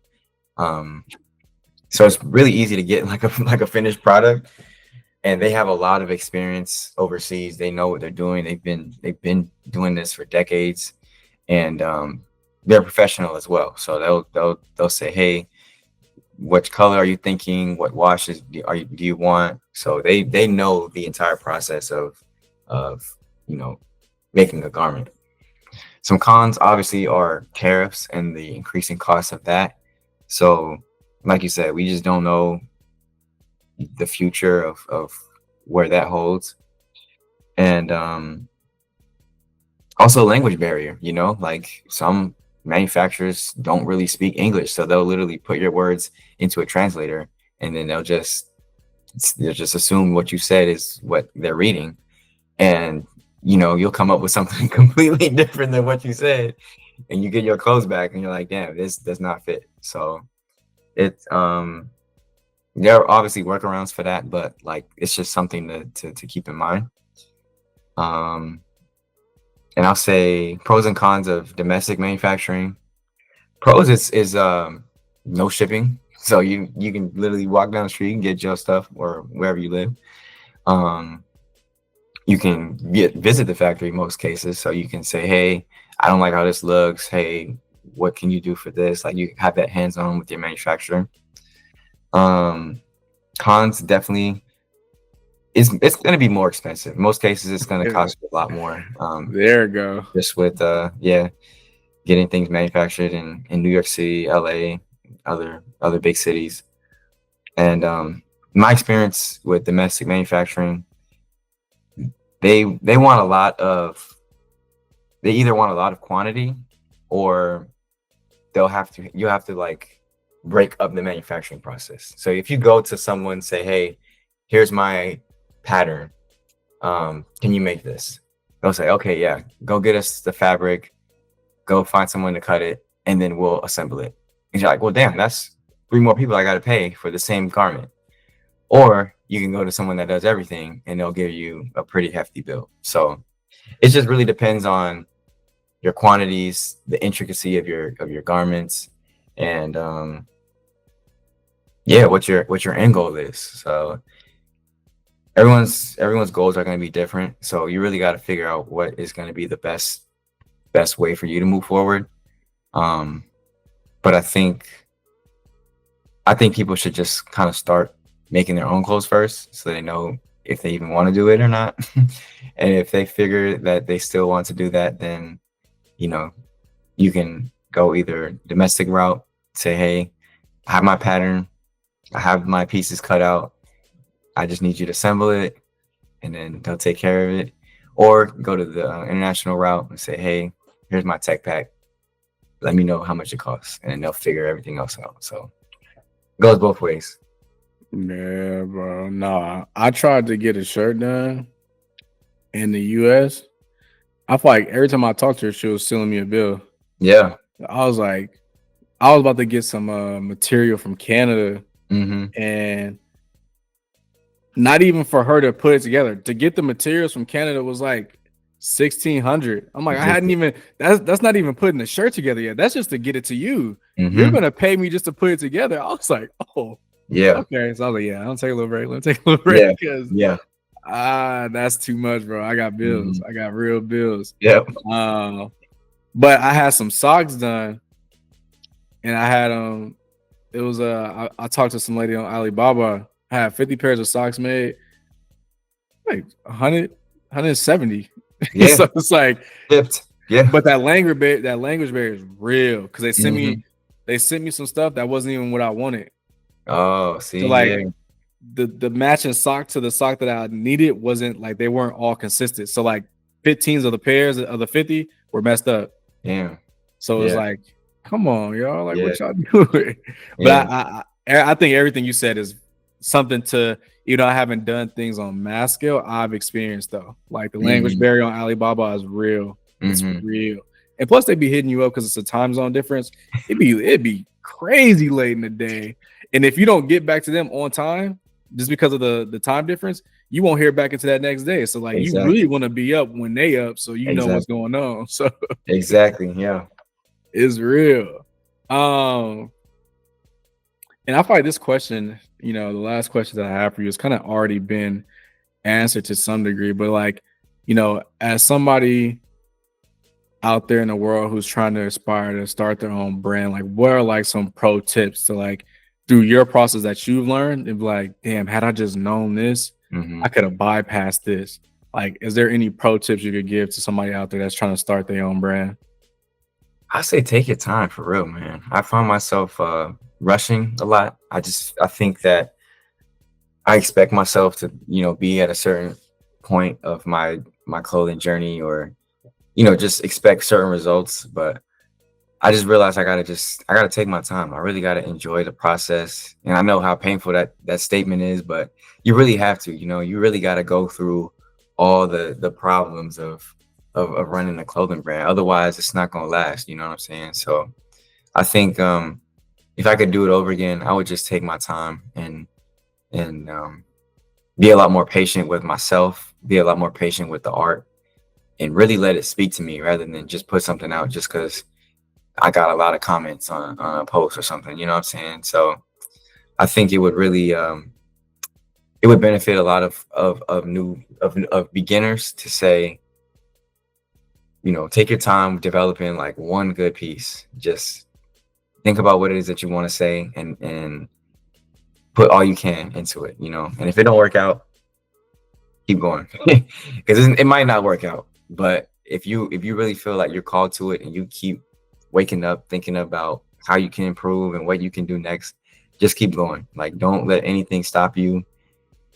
So it's really easy to get like a finished product, and they have a lot of experience overseas. They know what they're doing. They've been doing this for decades, and they're professional as well. So they'll say, hey, what color are you thinking? What washes do you want? So they know the entire process of making a garment. Some cons obviously are tariffs and the increasing cost of that. So like you said, we just don't know the future of where that holds. And also language barrier, like some manufacturers don't really speak English, so they'll literally put your words into a translator, and then they'll just assume what you said is what they're reading, and you'll come up with something completely different than what you said, and you get your clothes back and you're like, damn, this does not fit. So it's there are obviously workarounds for that, but like it's just something to keep in mind. And I'll say pros and cons of domestic manufacturing. Pros is no shipping. So you can literally walk down the street and get your stuff or wherever you live. Um, you can visit the factory in most cases, so you can say, hey, I don't like how this looks. Hey, what can you do for this? Like, you have that hands-on with your manufacturer. um Cons, definitely, it's going to be more expensive. Most cases it's going to Yeah, cost you a lot more, there we go. just with yeah, getting things manufactured in New York City, LA, other big cities. And my experience with domestic manufacturing, they want a lot of, they either want a lot of quantity, or you have to like break up the manufacturing process. So if you go to someone, say, hey, here's my pattern, can you make this? They'll say, okay, yeah, go get us the fabric, go find someone to cut it, and then we'll assemble it. And you're like, well, damn, that's 3 more people I got to pay for the same garment. Or you can go to someone that does everything and they'll give you a pretty hefty bill. So it just really depends on your quantities, the intricacy of your garments, and yeah, what your end goal is. So everyone's goals are going to be different. So you really got to figure out what is going to be the best way for you to move forward. But I think people should just kind of start making their own clothes first, so they know if they even want to do it or not. And if they figure that they still want to do that, then you know, you can go either domestic route, say, hey, I have my pattern, I have my pieces cut out, I just need you to assemble it, and then they'll take care of it. Or go to the international route and say, hey, here's my tech pack, let me know how much it costs, and then they'll figure everything else out. So it goes both ways. Yeah, bro. Nah, I tried to get a shirt done in the US. I feel like every time I talked to her, she was stealing me a bill. Yeah. I was like, I was about to get some material from Canada, Mm-hmm. and not even for her to put it together. To get the materials from Canada was like 1,600. I'm like, I hadn't even, that's not even putting the shirt together yet. That's just to get it to you. You're Mm-hmm. gonna pay me just to put it together. I was like, oh, Yeah. okay. So I was like, yeah, I'll take a little break. Let me take a little break, Yeah. because Yeah. that's too much, bro. I got bills. Mm-hmm. I got real bills. Yep. But I had some socks done, and I had it was I talked to some lady on Alibaba. I had 50 pairs of socks made, like 100, 170. Yeah. So it's like, Tipped. Yeah. but that language barrier is real, because they sent Mm-hmm. me some stuff that wasn't even what I wanted. Oh, So see, like, yeah. the matching sock to the sock that I needed wasn't like, they weren't all consistent. So like 15s of the pairs of the 50 were messed up. Yeah. So it's Yeah. like, come on, y'all, like, Yeah. what y'all doing? But Yeah. I think everything you said is something to, I haven't done things on mass scale. I've experienced though. Like the language Mm-hmm. barrier on Alibaba is real. It's Mm-hmm. real. And plus they be hitting you up because it's a time zone difference. It'd be crazy late in the day. And if you don't get back to them on time, just because of the time difference, you won't hear back into that next day. So like, you really Exactly. want to be up when they up, so you know what's Exactly. going on. So Exactly. Yeah. it's real. And I feel like this question, the last question that I have for you has kind of already been answered to some degree, but like, as somebody out there in the world who's trying to aspire to start their own brand, like, what are like some pro tips to, like, through your process that you've learned, and be like, damn, had I just known this, Mm-hmm. I could have bypassed this. Like, is there any pro tips you could give to somebody out there that's trying to start their own brand? I say take your time, for real, man. I find myself rushing a lot. I think that I expect myself to, be at a certain point of my clothing journey, or, just expect certain results. But I just realized I gotta take my time. I really gotta enjoy the process. And I know how painful that statement is, but you really have to, you really gotta go through all the problems of running a clothing brand. Otherwise it's not gonna last, you know what I'm saying? So I think if I could do it over again, I would just take my time and be a lot more patient with myself, be a lot more patient with the art, and really let it speak to me, rather than just put something out just because I got a lot of comments on a post or something, you know what I'm saying? So I think it would really it would benefit a lot of beginners to say, you know, take your time developing like one good piece. Just think about what it is that you want to say and put all you can into it, you know. And if it don't work out, keep going. Because it might not work out. But if you really feel like you're called to it and you keep waking up thinking about how you can improve and what you can do next, just keep going. Like, don't let anything stop you.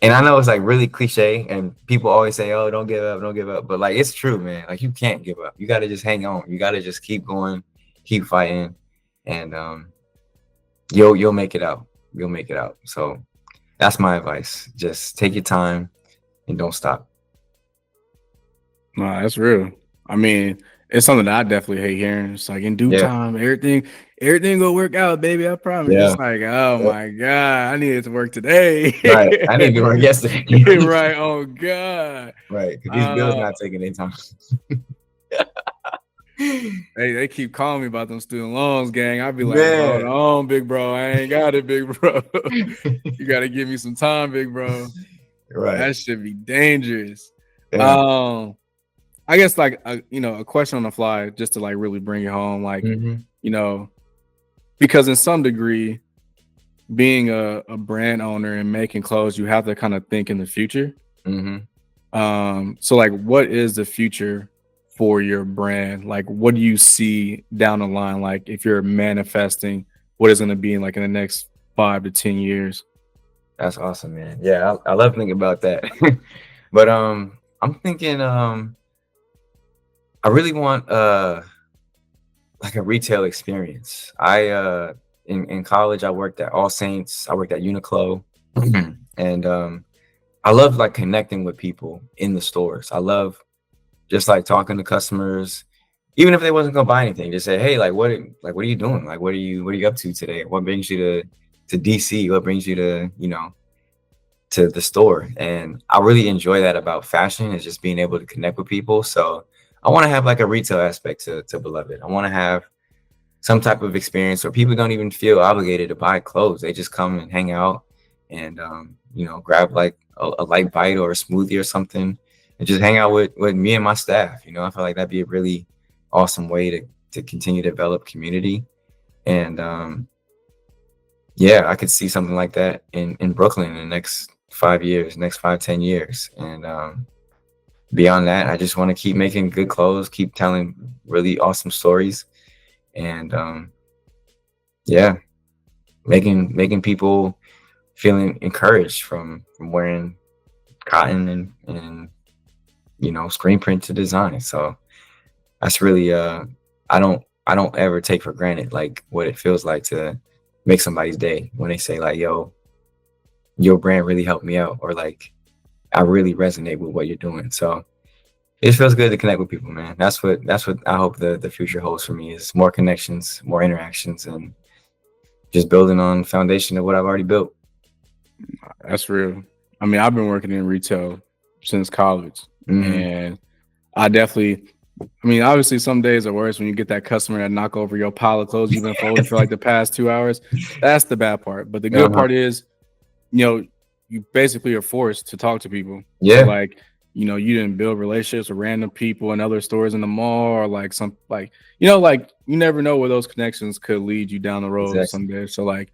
And I know it's like really cliche and people always say, oh, don't give up, don't give up. But like, it's true, man. Like, you can't give up. You got to just hang on. You got to just keep going, keep fighting. And you'll make it out. You'll make it out. So that's my advice. Just take your time and don't stop. No, that's real. I mean, it's something that I definitely hate hearing. It's like in due time, everything gonna work out, baby. I promise. Yeah. It's like, oh my God, I needed to work today. Right. I need to work yesterday. Right. Oh God. Right. Because these bills not taking any time. They keep calling me about them student loans, gang. I'd be like, hold on, big bro. I ain't got it, big bro. You gotta give me some time, big bro. Right. That should be dangerous. Yeah. I guess like a question on the fly, just to like really bring it home, like you know, because in some degree, being a brand owner and making clothes, you have to kind of think in the future. So like, what is the future for your brand? Like, what do you see down the line? Like, if you're manifesting, what is going to be in like in the next 5 to 10 years? That's awesome, man. Yeah, I love thinking about that. But I'm thinking I really want like a retail experience. I in college I worked at All Saints, I worked at Uniqlo, and I love like connecting with people in the stores. I love just like talking to customers, even if they wasn't gonna buy anything. Just say, hey, what are you doing? Like, what are you up to today? What brings you to DC? What brings you to, you know, to the store? And I really enjoy that about fashion, is just being able to connect with people. So I want to have like a retail aspect to Beloved. I want to have some type of experience where people don't even feel obligated to buy clothes. They just come and hang out and you know, grab like a light bite or a smoothie or something and just hang out with me and my staff. You know, I feel like that'd be a really awesome way to continue to develop community. And yeah, I could see something like that in Brooklyn in the next 5 years, next 5-10 years. And beyond that, I just want to keep making good clothes, keep telling really awesome stories, and yeah, making people feeling encouraged from wearing cotton and you know, screen print to design. So that's really I don't ever take for granted like what it feels like to make somebody's day when they say like, yo, your brand really helped me out, or like I really resonate with what you're doing. So it feels good to connect with people, man. That's what I hope the future holds for me, is more connections, more interactions, and just building on the foundation of what I've already built. That's real. I mean, I've been working in retail since college, and I mean, obviously some days are worse when you get that customer that knock over your pile of clothes you've been folding for like the past 2 hours. That's the bad part. But the good part is, you know, you basically are forced to talk to people. Yeah. So like, you know, you didn't build relationships with random people in other stores in the mall, or like some, like, you know, like you never know where those connections could lead you down the road someday. So like,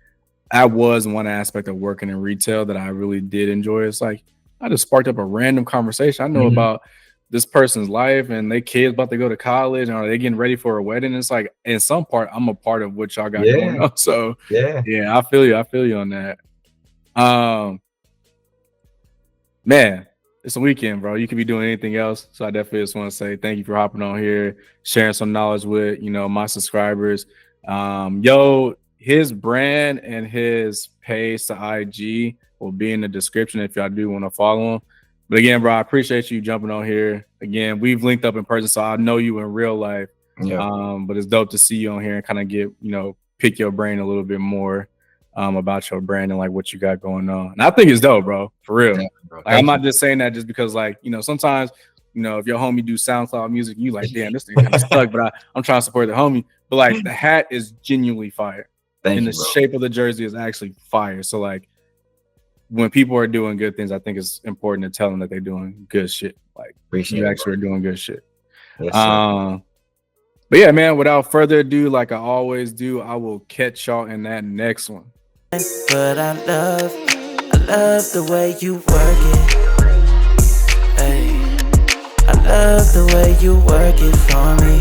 that was one aspect of working in retail that I really did enjoy. It's like, I just sparked up a random conversation. I know about this person's life and they kids about to go to college, and are they getting ready for a wedding? It's like, in some part, I'm a part of what y'all got going on. So yeah, I feel you on that. Man, it's a weekend, bro. You could be doing anything else. So I definitely just want to say thank you for hopping on here, sharing some knowledge with, you know, my subscribers. His brand and his page to IG will be in the description if y'all do want to follow him. But again, bro, I appreciate you jumping on here. Again, we've linked up in person, so I know you in real life. But it's dope to see you on here and kind of get, you know, pick your brain a little bit more about your brand and like what you got going on. And I think it's dope, bro, for real. Yeah, bro. Like, I'm not just saying that just because, like, you know, sometimes, you know, if your homie do SoundCloud music, you like, damn, this thing kind of stuck, but I'm trying to support the homie. But like, the hat is genuinely fire. Thank and you, the bro. shape of the jersey is actually fire. So like when people are doing good things, I think it's important to tell them that they're doing good shit. Like Appreciate you it, actually are doing good shit. bro. Yes, sir. But yeah, man, without further ado, like I always do, I will catch y'all in that next one. But I love the way you work it. Hey, I love the way you work it for me.